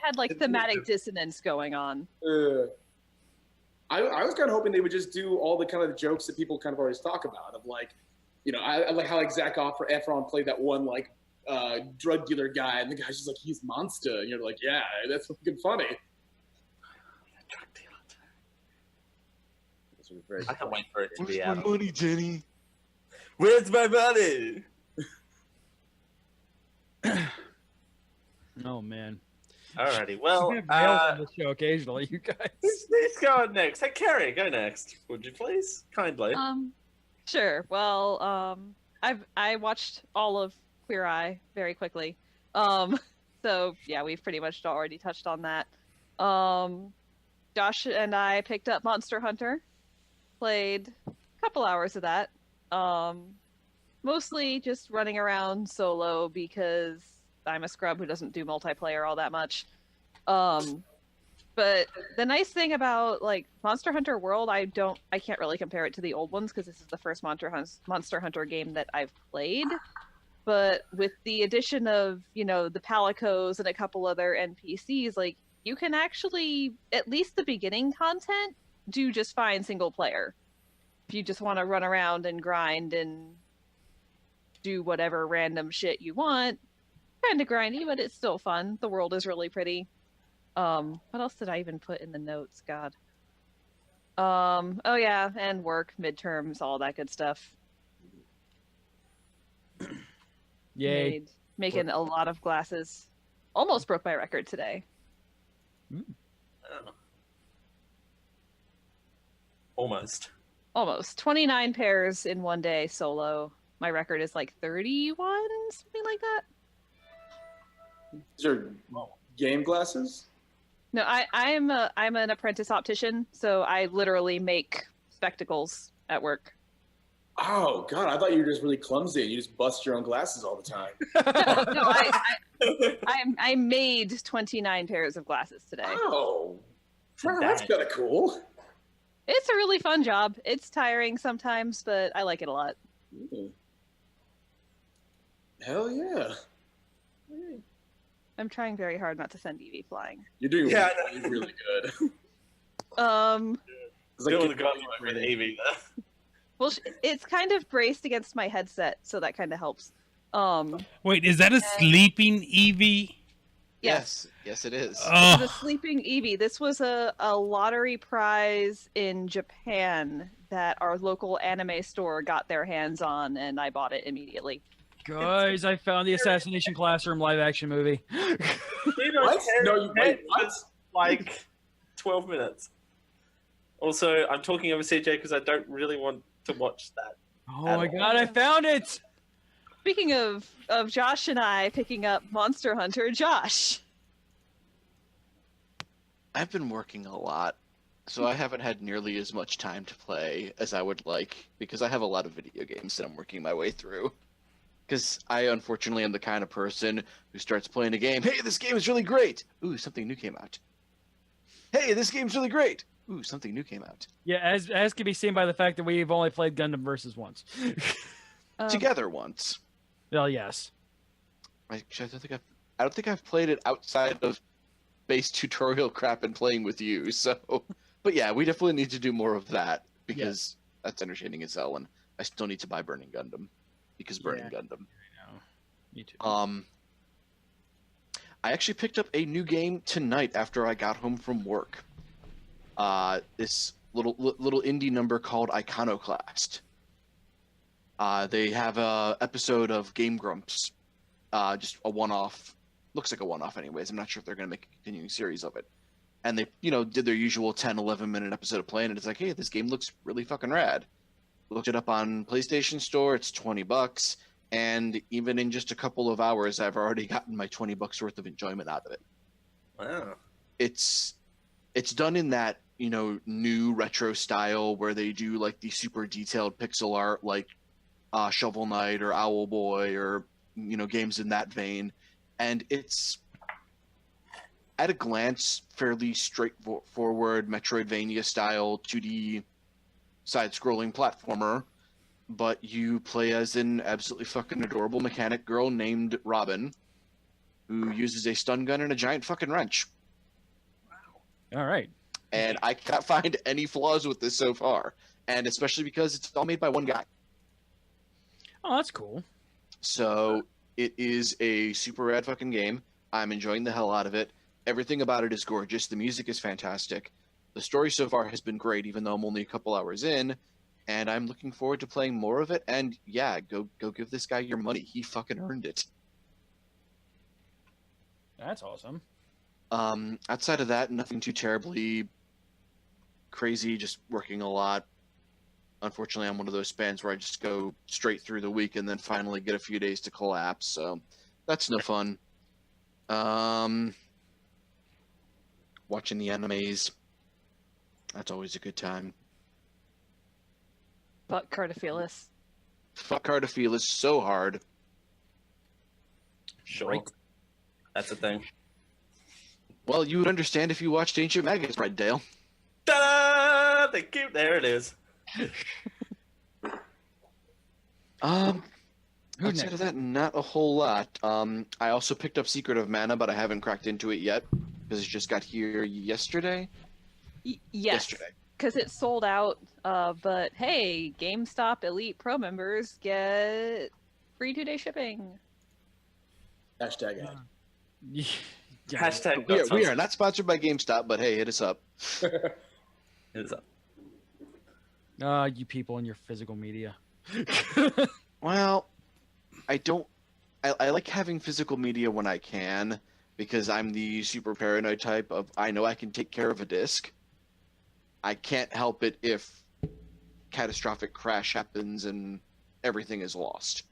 had like thematic dissonance going on. I was kind of hoping they would just do all the kind of jokes that people kind of always talk about, of like, I like how like Zac Efron played that one like drug dealer guy, and the guy's just like, he's monster, and you're like, yeah, that's fucking funny. Drug dealer. I can't wait for it to be out. Where's my money, Jenny? Where's my money? Oh man. Alrighty, well, on the show occasionally, you guys. Who's going next? Hey, Carrie, go next, would you please, kindly? Sure. Well, I watched all of Queer Eye very quickly. So yeah, we've pretty much already touched on that. Josh and I picked up Monster Hunter, played a couple hours of that. Mostly just running around solo because I'm a scrub who doesn't do multiplayer all that much. But the nice thing about like Monster Hunter World, I can't really compare it to the old ones because this is the first Monster Hunter game that I've played. But with the addition of, the Palicos and a couple other NPCs, like you can actually, at least the beginning content, do just fine single player. If you just want to run around and grind and do whatever random shit you want, kind of grindy, but it's still fun. The world is really pretty. What else did I even put in the notes? God. Oh yeah, and work, midterms, all that good stuff. Yay. Making a lot of glasses. Almost broke my record today. Oh. Almost. Almost. 29 pairs in one day solo. My record is like 31, something like that. These are game glasses? No, I'm an apprentice optician, so I literally make spectacles at work. Oh god, I thought you were just really clumsy and you just bust your own glasses all the time. No, I made 29 pairs of glasses today. Oh, wow, that's kind of cool. It's a really fun job. It's tiring sometimes, but I like it a lot. Hell yeah. I'm trying very hard not to send Evie flying. You're doing really good. It's like the guy with Evie there. Well, it's kind of braced against my headset, so that kind of helps. Wait, is that a sleeping Eevee? Yes, it is. The sleeping Eevee. This was a lottery prize in Japan that our local anime store got their hands on, and I bought it immediately. Guys, I found the Assassination Classroom live-action movie. What? No, you wait, what? Like 12 minutes. Also, I'm talking over CJ because I don't really want to watch that. Oh my god, I found it! Speaking of Josh and I picking up Monster Hunter, Josh. I've been working a lot, so I haven't had nearly as much time to play as I would like, because I have a lot of video games that I'm working my way through. Because I, unfortunately, am the kind of person who starts playing a game, hey, this game is really great! Ooh, something new came out. Hey, this game's really great! Ooh, something new came out. Yeah, as can be seen by the fact that we've only played Gundam Versus once. Together once. Well, yes. Actually, I don't think I've played it outside of base tutorial crap and playing with you. So, but yeah, we definitely need to do more of that because that's entertaining as hell, and I still need to buy Burning Gundam because Burning Gundam. I know. Me too. I actually picked up a new game tonight after I got home from work. This little indie number called Iconoclast. They have a episode of Game Grumps, just a one-off. Looks like a one-off anyways. I'm not sure if they're going to make a continuing series of it. And they, did their usual 10, 11-minute episode of playing, and it's like, hey, this game looks really fucking rad. Looked it up on PlayStation Store. It's $20, and even in just a couple of hours, I've already gotten my $20 worth of enjoyment out of it. Wow. It's done in that, new retro style where they do like the super detailed pixel art, like Shovel Knight or Owl Boy or games in that vein, and it's at a glance fairly straightforward Metroidvania style 2D side-scrolling platformer, but you play as an absolutely fucking adorable mechanic girl named Robin who uses a stun gun and a giant fucking wrench. All right. And I can't find any flaws with this so far, and especially because it's all made by one guy. Oh, that's cool. So it is a super rad fucking game. I'm enjoying the hell out of it. Everything about it is gorgeous. The music is fantastic. The story so far has been great, even though I'm only a couple hours in, and I'm looking forward to playing more of it. And yeah, go give this guy your money. He fucking earned it. That's awesome. Outside of that, nothing too terribly crazy, just working a lot. Unfortunately, I'm one of those spans where I just go straight through the week and then finally get a few days to collapse, so that's no fun. Watching the animes, that's always a good time. Fuck Cardophilus. Fuck Cardophilus so hard. Sure. Right. That's a thing. Well, you would understand if you watched Ancient Magus, right, Dale? Ta-da! Thank you. There it is. Outside of that, not a whole lot. I also picked up Secret of Mana, but I haven't cracked into it yet because it just got here yesterday. Yes. Yesterday. because it's sold out. But hey, GameStop Elite Pro members get free 2-day shipping. Hashtag ad. Hashtag. We are not sponsored by GameStop, but hey, hit us up. Hit us up. You people in your physical media. Well, I like having physical media when I can, because I'm the super paranoid type of, I know I can take care of a disc. I can't help it if catastrophic crash happens and everything is lost.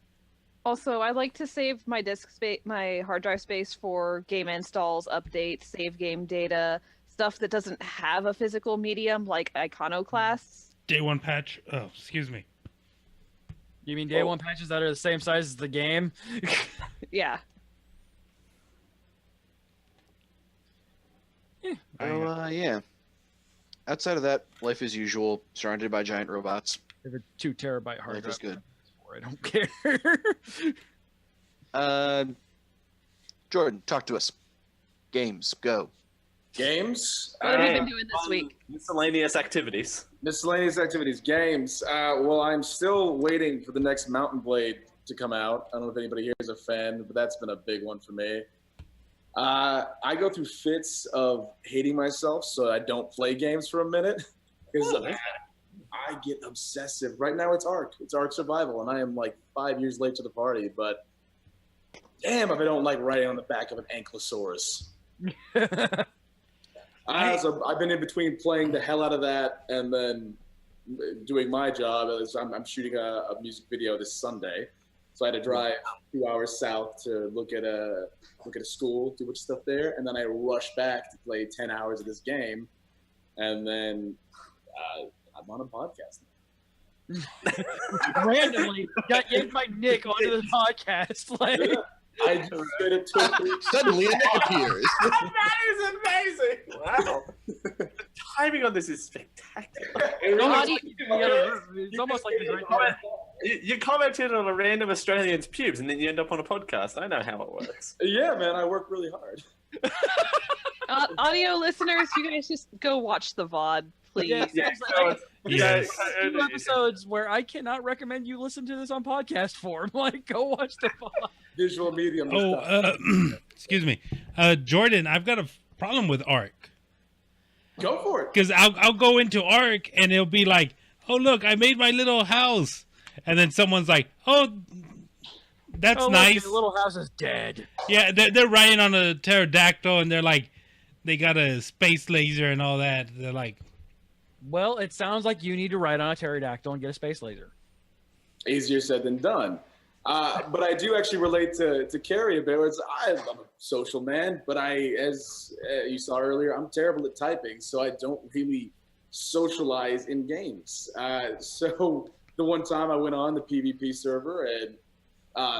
Also, I like to save my disk space, my hard drive space for game installs, updates, save game data, stuff that doesn't have a physical medium like iconoclasts. Day one patch. Oh, excuse me. You mean day one patches that are the same size as the game? Yeah. Yeah. Outside of that, life as usual, surrounded by giant robots. If a 2 terabyte hard Life drive, is good. I don't care. Jordan, talk to us. Games, go. Games? What have you been doing this week? Miscellaneous activities. Miscellaneous activities. Games. Well, I'm still waiting for the next Mountain Blade to come out. I don't know if anybody here is a fan, but that's been a big one for me. I go through fits of hating myself, so I don't play games for a minute. Because I get obsessive. Right now it's Ark. It's Ark Survival, and I am like 5 years late to the party, but damn if I don't like riding on the back of an Ankylosaurus. So I've been in between playing the hell out of that and then doing my job. As I'm shooting a music video this Sunday, so I had to drive 2 hours south to look at a school, do much stuff there, and then I rush back to play 10 hours of this game, and then I'm on a podcast now. Randomly got yanked by Nick onto the podcast. Like, I just said it to Suddenly a Nick appears. That is amazing! Wow. The timing on this is spectacular. It's almost like he's right there. You commented on a random Australian's pubes and then you end up on a podcast. I know how it works. Yeah, man, I work really hard. Audio listeners, you guys just go watch the VOD, please. Yeah, Yes. 2 episodes where I cannot recommend you listen to this on podcast form. Like, go watch the VOD. Visual medium. Excuse me. Jordan, I've got a problem with Ark. Go for it. Because I'll go into Ark and it'll be like, oh, look, I made my little house. And then someone's like, oh, that's Look, nice. your little house is dead. Yeah, they're riding on a pterodactyl and they're like, they got a space laser and all that. They're like, well, it sounds like you need to ride on a pterodactyl and get a space laser. Easier said than done. But I do actually relate to Carrie a bit. I'm a social man, but as you saw earlier, I'm terrible at typing, so I don't really socialize in games. So the one time I went on the PvP server and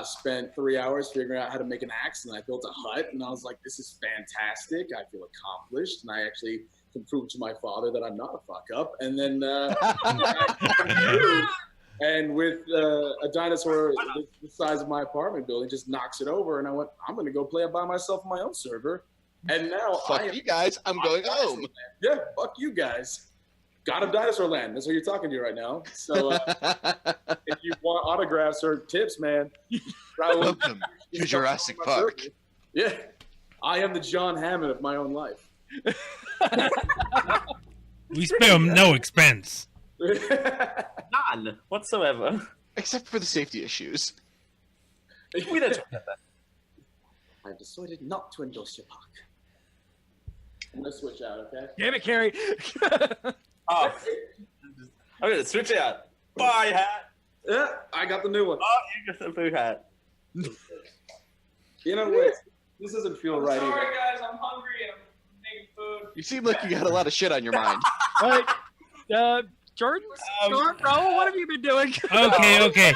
spent 3 hours figuring out how to make an axe, and I built a hut, and I was like, this is fantastic. I feel accomplished, and I actually can prove to my father that I'm not a fuck up. And then and with a dinosaur the size of my apartment building just knocks it over, and I went, I'm going to go play it by myself on my own server. And now Fuck you guys, I'm going home. Yeah, fuck you guys. God of Dinosaur Land. That's what you're talking to right now. So if you want autographs or tips, man, welcome to Jurassic Park. Server. Yeah, I am the John Hammond of my own life. we spare no expense. None whatsoever. Except for the safety issues. We don't talk about that. I've decided not to endorse your park. I'm going to switch out, okay? Damn it, Carrie. Oh, I'm gonna switch out. Bye hat. Yeah, I got the new one. Oh, you got the blue hat. You know what? This doesn't feel right either. Sorry, guys, I'm hungry and I'm making food. You seem like you got a lot of shit on your mind. All right, Jordan, start, bro. What have you been doing? Okay.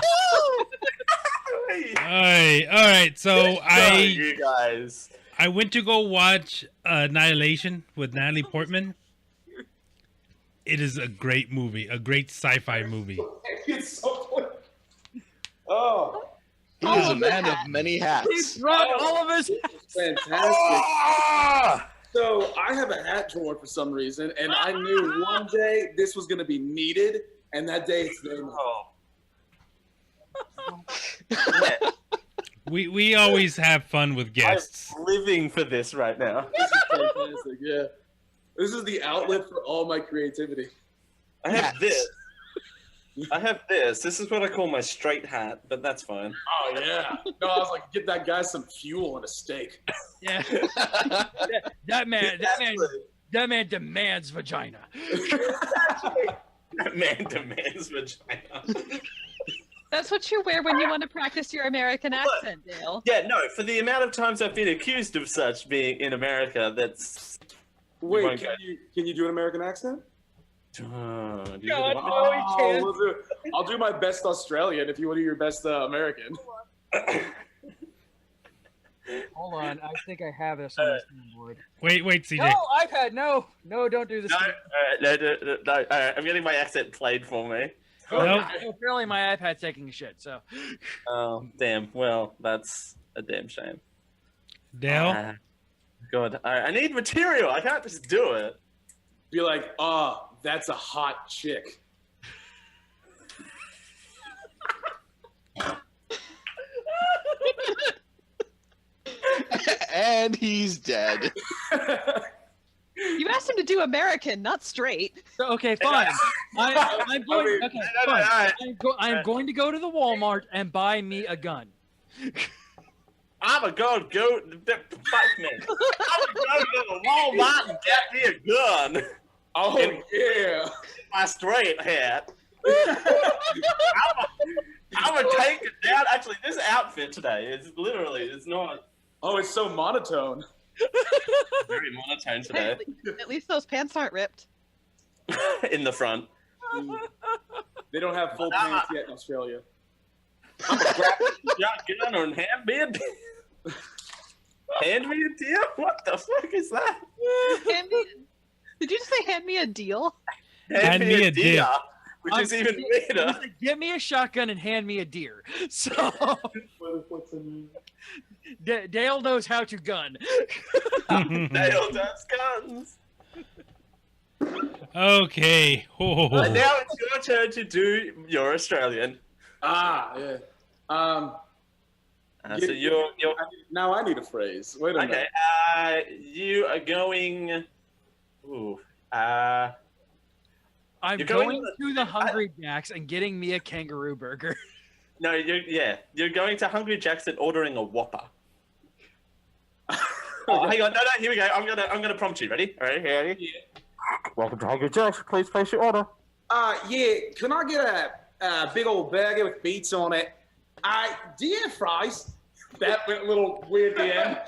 All right. So you guys. I went to go watch Annihilation with Natalie Portman. It is a great movie, a great sci-fi movie. It's so funny. Oh. He is a man of many hats. He's brought all of his. Fantastic. So I have a hat drawer for some reason, and I knew one day this was going to be needed, and that day it's there. We always have fun with guests. I'm living for this right now. This is fantastic, yeah. This is the outlet for all my creativity. I have this. This is what I call my straight hat, but that's fine. Oh, yeah. No, I was like, get that guy some fuel and a steak. Yeah. that man demands vagina. That man demands vagina. That's what you wear when you want to practice your American accent, Dale. Yeah, no, for the amount of times I've been accused of such being in America, that's... Wait, can you do an American accent? God, no, he can't. I'll do my best Australian if you want to do your best American. Hold on, I think I have this on my board. Wait, CJ. No, iPad, no, don't do this. No, no, I'm getting my accent played for me. Nope. Apparently my iPad's taking a shit, so. Oh, damn. Well, that's a damn shame. Dale? God, I need material. I can't just do it. Be like, that's a hot chick. And he's dead. You asked him to do American, not straight. Okay, fine. I'm going. Okay, fine. I'm going to go to the Walmart and buy me a gun. I'm a go. Fuck me. I'm gonna go to the Walmart and get me a gun. Oh yeah. My straight hat. I'm gonna take it down. Actually, this outfit today is literally, it's not. Oh, it's so monotone. Very monotone today. At least those pants aren't ripped. In the front. They don't have full pants yet in Australia. I'm gonna grab a gun and hand me a deal. Hand me a deal? What the fuck is that? Did you just say hand me a deal? Hand me a deal. Which is even weirder. Give me a shotgun and hand me a deer. So Dale knows how to gun. Dale does guns. Okay. Oh. Now it's your turn to do your Australian. Yeah. So you're now I need a phrase. Wait a minute. Okay. You are going. Ooh. I'm going to the Hungry Jack's and getting me a kangaroo burger. No, you're going to Hungry Jack's and ordering a Whopper. Oh, hang on, no, here we go. I'm gonna prompt you. Ready? All right, ready? Yeah. Welcome to Hungry Jack's. Please place your order. Yeah. Can I get a big old burger with beets on it? Do you have fries? That went a little weird at the end.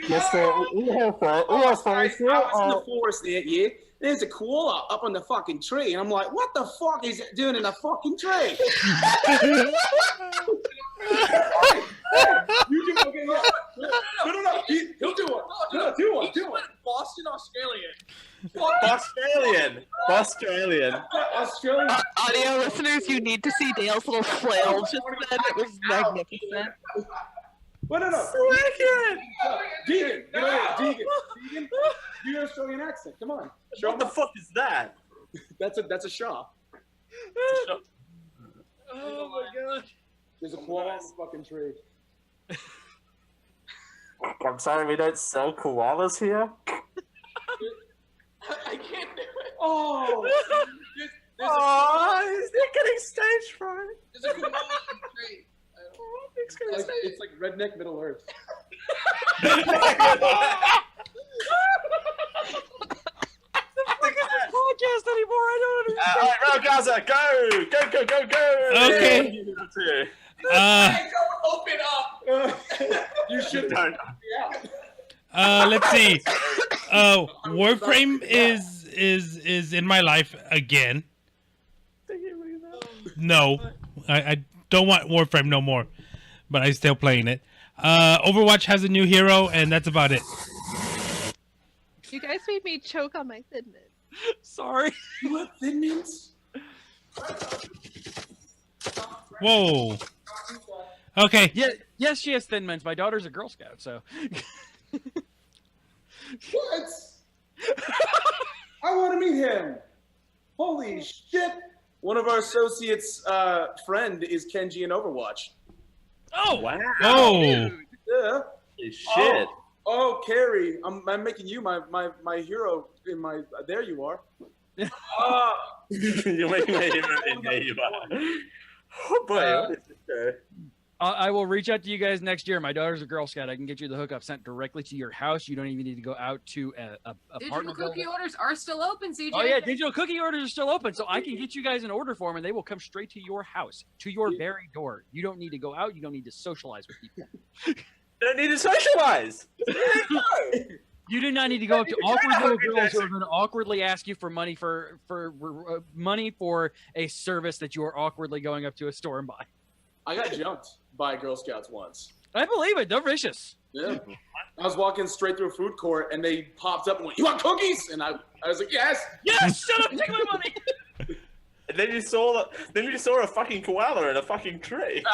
Yes, sir. We have fries. We have fries. I was in the forest there, yeah. There's a koala up on the fucking tree, and I'm like, what the fuck is it doing in the fucking tree? You can okay, yeah. No. He'll do one. No, do one. Boston, Australian. Australian. Audio listeners, you need to see Dale's little flail just then. It was magnificent. Well, no. So accurate. Deegan. Deegan. Do your Australian accent. Come on. What the fuck is that? That's a Shaw. Oh my god. There's a koala on the fucking tree. I'm sorry, we don't sell koalas here. I can't do it. Oh. They're getting stage fright. There's a koala on the tree. It's like Redneck Middle Earth. Podcast anymore. I don't understand. All right, Gaza, go! Okay. Go open up. You should don't. Let's see. Warframe is in my life again. No, I don't want Warframe no more, but I'm still playing it. Overwatch has a new hero, and that's about it. You guys made me choke on my Thin Mint. Sorry. You have Thin Mints? Whoa. Okay. Yeah. Yes, she has Thin Mints. My daughter's a Girl Scout, so. What? I want to meet him. Holy shit! One of our associates' friend is Kenji in Overwatch. Oh wow! Oh, Yeah. Holy shit! Oh, Carrie, I'm making you my hero. In my there you are. You're making my hero, and there you are. Oh boy, what is this? I will reach out to you guys next year. My daughter's a Girl Scout. I can get you the hookup sent directly to your house. You don't even need to go out to a Digital partner cookie building. orders are still open, CJ. Oh yeah, digital cookie orders are still open, so I can get you guys an order form, and they will come straight to your house, to your very door. You don't need to go out. You don't need to socialize with people. Don't need to socialize. You do not need to go up to awkward little girls who are going to awkwardly ask you for money for money for a service that you are awkwardly going up to a store and buy. I got jumped by Girl Scouts once. I believe it. They're vicious. Yeah. I was walking straight through a food court, and they popped up and went, "You want cookies?" And I was like, "Yes, yes, shut up, take my money." And then you saw a fucking koala in a fucking tree.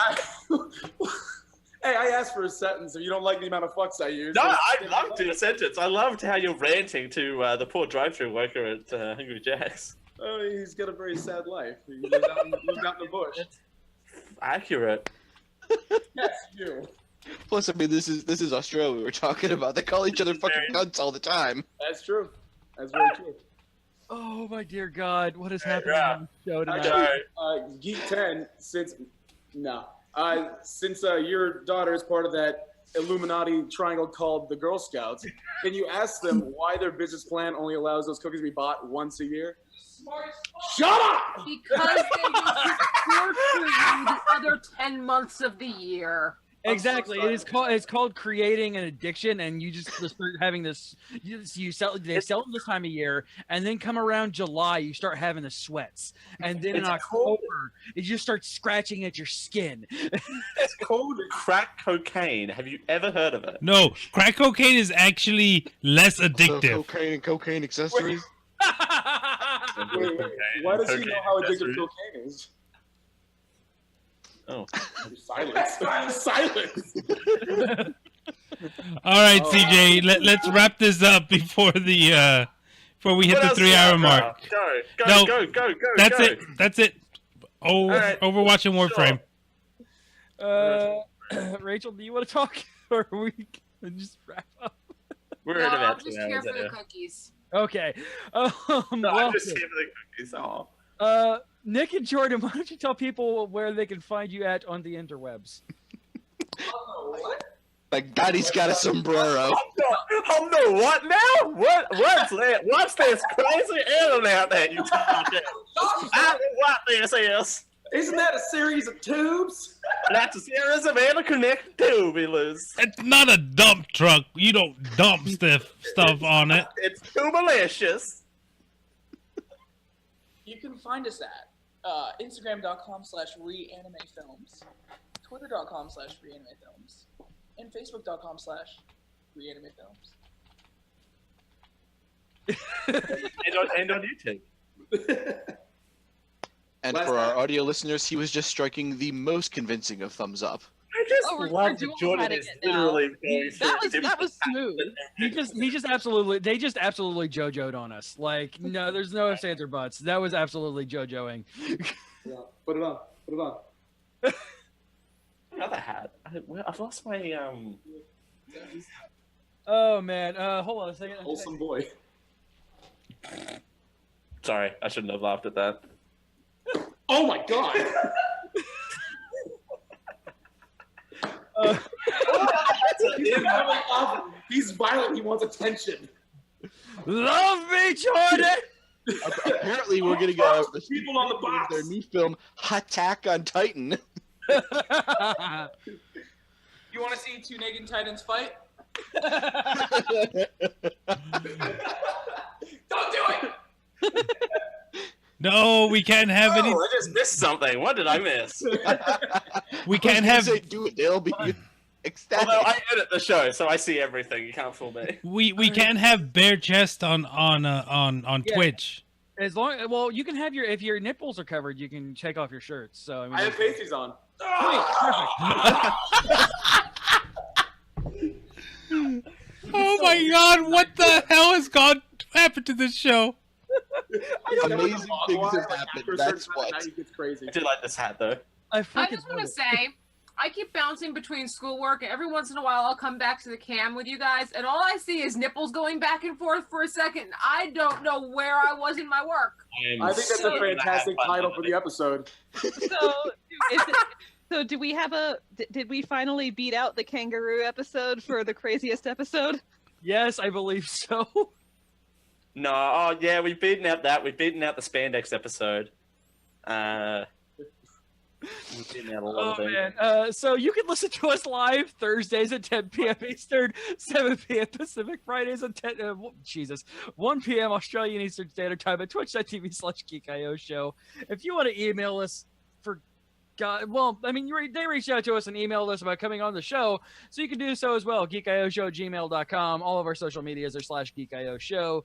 Hey, I asked for a sentence. If you don't like the amount of fucks I use, No, I loved your sentence. I loved how you're ranting to the poor drive-thru worker at Hungry Jack's. Oh, he's got a very sad life. He lives out in the bush. Accurate. Yes, you. Plus, I mean, this is Australia. We were talking about. They call each other fucking cunts all the time. That's true. That's very true. Oh my dear God, what is happening yeah. on the show tonight? Actually, Geek 10, since your daughter is part of that Illuminati triangle called the Girl Scouts, can you ask them why their business plan only allows those cookies to be bought once a year? Shut up! Because they use pork food the other 10 months of the year. Exactly. It's called creating an addiction, and you just start having this. They sell them this time of year, and then come around July, you start having the sweats, and then in October, you just start scratching at your skin. It's called crack cocaine. Have you ever heard of it? No, crack cocaine is actually less addictive. So cocaine and cocaine accessories. Wait, why does he know how addictive cocaine is? Oh, silence! Silence! All right, CJ, let's wrap this up before we hit the 3-hour mark. Go! That's go. it. That's it. Oh, right. Overwatch and Warframe. Rachel, do you want to talk, or we can just wrap up? We're No, at I'm about just 2 here hours for the now. cookies. Okay. No, Well, I'm just here for the cookies. Oh. Nick and Jordan, why don't you tell people where they can find you at on the interwebs? My God, he's got a sombrero. Oh no! What now? What's that? What's this crazy internet that you talking? I know what this is. Isn't that a series of tubes? That's a series of interconnected tubulars. It's not a dump truck. You don't dump stuff on it. It's too malicious. You can find us at Instagram.com/reanimefilms, Twitter.com/reanimefilms, and Facebook.com/reanimefilms. and on YouTube. And for our audio listeners, he was just striking the most convincing of thumbs up. I just Oh, we're love doing that Jordan cutting is it now. literally going That was smooth. They just absolutely JoJo'd on us. Like, no, there's no ifs, ands, or buts. That was absolutely JoJoing. Yeah, put it on. Put it on. Another hat. I've lost my Oh man, hold on a second. Wholesome boy. Sorry, I shouldn't have laughed at that. Oh my God! He's violent. He wants attention. Love me, Jordan. Apparently, we're getting a People on the box. their new film, Attack on Titan. You want to see two naked titans fight? Don't do it! No, we can't have any. I just missed something. What did I miss? We can't have. Do it. They'll be ecstatic. Although I edit the show, so I see everything. You can't fool me. We can't have bare chest on Yeah. Twitch. As long, well, you can have if your nipples are covered, you can take off your shirts. So I mean, I have pasties on. Sweet, perfect. Oh my God! What the hell has happened to this show? Amazing things have happened. That's what. I do like this hat though. I just want to say, I keep bouncing between schoolwork, and every once in a while I'll come back to the cam with you guys, and all I see is nipples going back and forth for a second. I don't know where I was in my work. I think that's a fantastic title for the episode. So do we have did we finally beat out the kangaroo episode for the craziest episode? Yes, I believe so. No, oh yeah, we've beaten out that. We've beaten out the spandex episode. We've beaten out a lot of them. Man. So you can listen to us live Thursdays at 10 p.m. Eastern, 7 p.m. Pacific, Fridays at 1 p.m. Australian Eastern Standard Time at twitch.tv/GeekIO Show. If you want to email us they reached out to us and emailed us about coming on the show, so you can do so as well. geekioshow@gmail.com. All of our social medias are /GeekIO Show.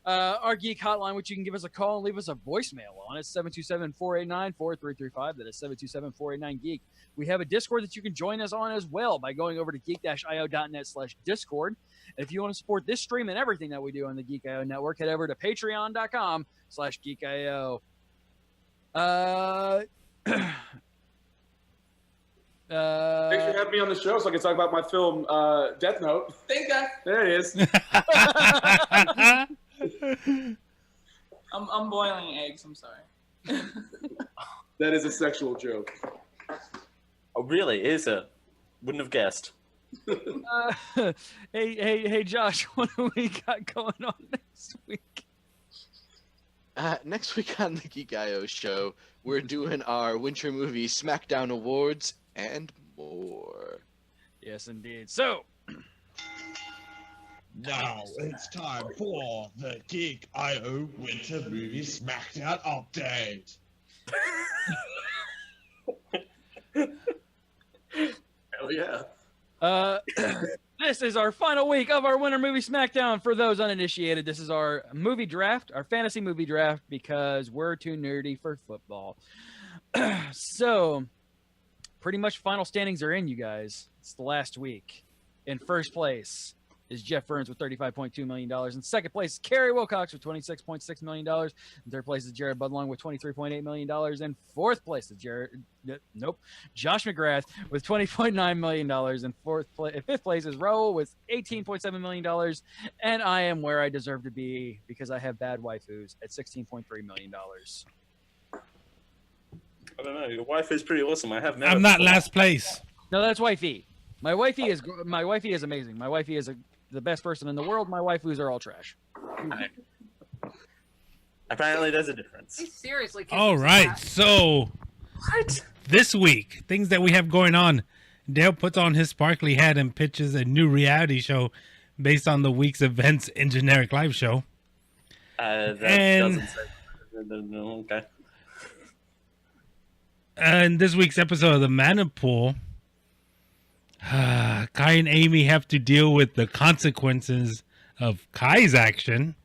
Our Geek Hotline, which you can give us a call and leave us a voicemail on, is 727-489-4335. That is 727-489-GEEK. We have a Discord that you can join us on as well by going over to geek-io.net/Discord. And if you want to support this stream and everything that we do on the Geek IO network, head over to patreon.com/GeekIO. Thanks for having me on the show so I can talk about my film, Death Note. Thank God. There it is. I'm boiling eggs. I'm sorry. That is a sexual joke. Oh, really? Is it? Wouldn't have guessed. Hey, Josh, what do we got going on next week? Next week on the Geek IO Show, we're doing our winter movie SmackDown Awards and more. Yes, indeed. So, now it's time for the Geek IO Winter Movie SmackDown Update. Hell yeah. This is our final week of our Winter Movie Smackdown. For those uninitiated, this is our movie draft, our fantasy movie draft, because we're too nerdy for football. So, pretty much final standings are in, you guys. It's the last week. In first place is Jeff Burns with $35.2 million. In second place is Kerry Wilcox with $26.6 million. In third place is Jared Budlong with $23.8 million. In fourth place is Josh McGrath with $20.9 million. In fifth place is Raul with $18.7 million. And I am where I deserve to be because I have bad waifus at $16.3 million. I don't know. Your wife is pretty awesome. I'm not last place. No, that's wifey. My wifey is amazing. My wifey is the best person in the world. My waifus are all trash. Apparently, there's a difference. He seriously. All right, so this week, things that we have going on. Dale puts on his sparkly hat and pitches a new reality show based on the week's events in generic live show. Doesn't say. No, okay. In this week's episode of the Mana Pool, Kai and Amy have to deal with the consequences of Kai's action.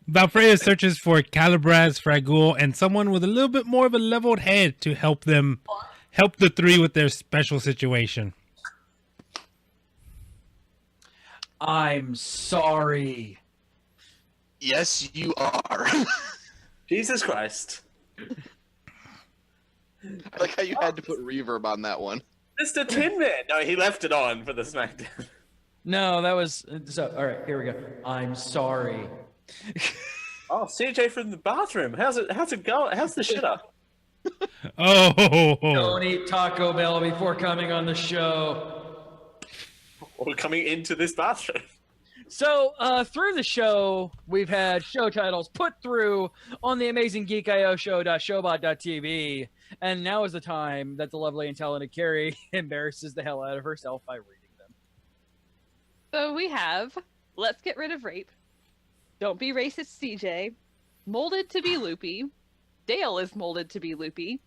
Valfreya searches for Calibraz, Fragul, and someone with a little bit more of a leveled head to help the three with their special situation. I'm sorry. Yes, you are. Jesus Christ. I like how you had to put reverb on that one. Mr. Tin Man. No, he left it on for the SmackDown. No, that was so. All right, here we go. I'm sorry. Oh, CJ from the bathroom. How's it going? How's the shit up? Don't eat Taco Bell before coming on the show. Or coming into this bathroom. So, through the show, we've had show titles put through on the amazing GeekIO show.showbot.tv, and now is the time that the lovely and talented Carrie embarrasses the hell out of herself by reading them. So we have Let's Get Rid of Rape, Don't Be Racist CJ, Molded to be Loopy, Dale is molded to be Loopy,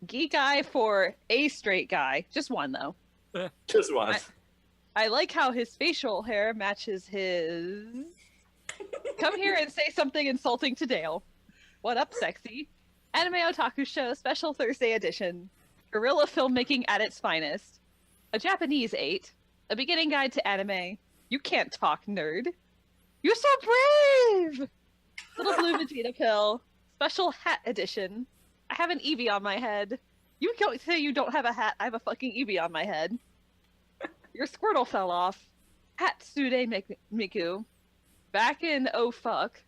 Geek Eye for a straight guy, just one though. Just one. I like how his facial hair matches his... Come here and say something insulting to Dale. What up, sexy? Anime Otaku Show Special Thursday Edition. Guerrilla filmmaking at its finest. A Japanese 8. A beginning guide to anime. You can't talk, nerd. You're so brave! Little blue Vegeta pill. Special hat edition. I have an Eevee on my head. You can't say you don't have a hat. I have a fucking Eevee on my head. Your Squirtle fell off. Hatsude Miku. Back in oh fuck.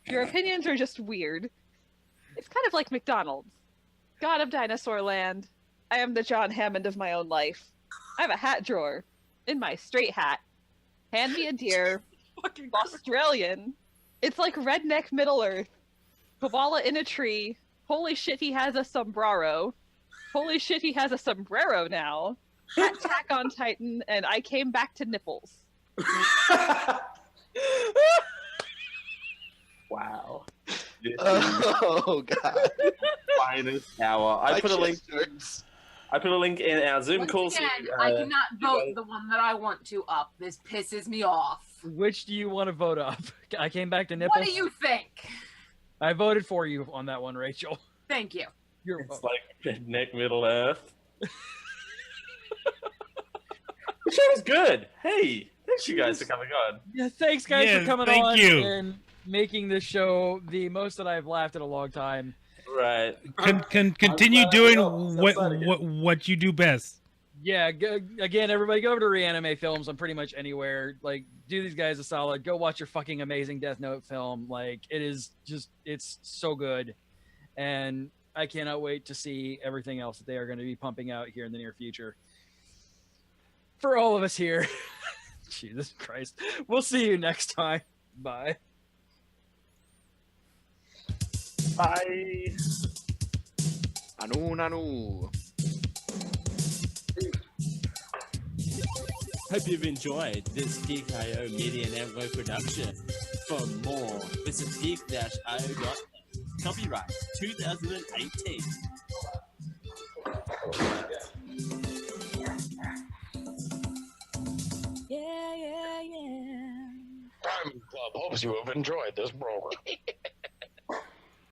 Your opinions are just weird. It's kind of like McDonald's. God of Dinosaur Land. I am the John Hammond of my own life. I have a hat drawer. In my straight hat. Hand me a deer. Australian. It's like Redneck Middle Earth. Koala in a tree. Holy shit, he has a sombrero. Holy shit, he has a sombrero now. Hat Attack on Titan, and I came back to nipples. Wow. Oh god. Finest hour. I put a link. I put a link in our Zoom call. Once again, I cannot vote the one that I want to up. This pisses me off. Which do you want to vote up? I came back to nipples. What do you think? I voted for you on that one, Rachel. Thank you. It's like Redneck Middle Earth. The show was good. Hey, thanks you guys for coming on. Yeah, thanks guys Yeah, for coming thank on you. and making this show the most that I've laughed in a long time. Right. Continue doing what you do best. Yeah, again, everybody go over to Reanime Films on pretty much anywhere. Like, do these guys a solid. Go watch your fucking amazing Death Note film. Like, it is just, it's so good. And I cannot wait to see everything else that they are going to be pumping out here in the near future. For all of us here, Jesus Christ, we'll see you next time. Bye. Bye. Nanu. Hope you've enjoyed this Geek IO Media Network production. For more, visit geek-io.net. Copyright 2018. Diamond Club hopes you have enjoyed this program.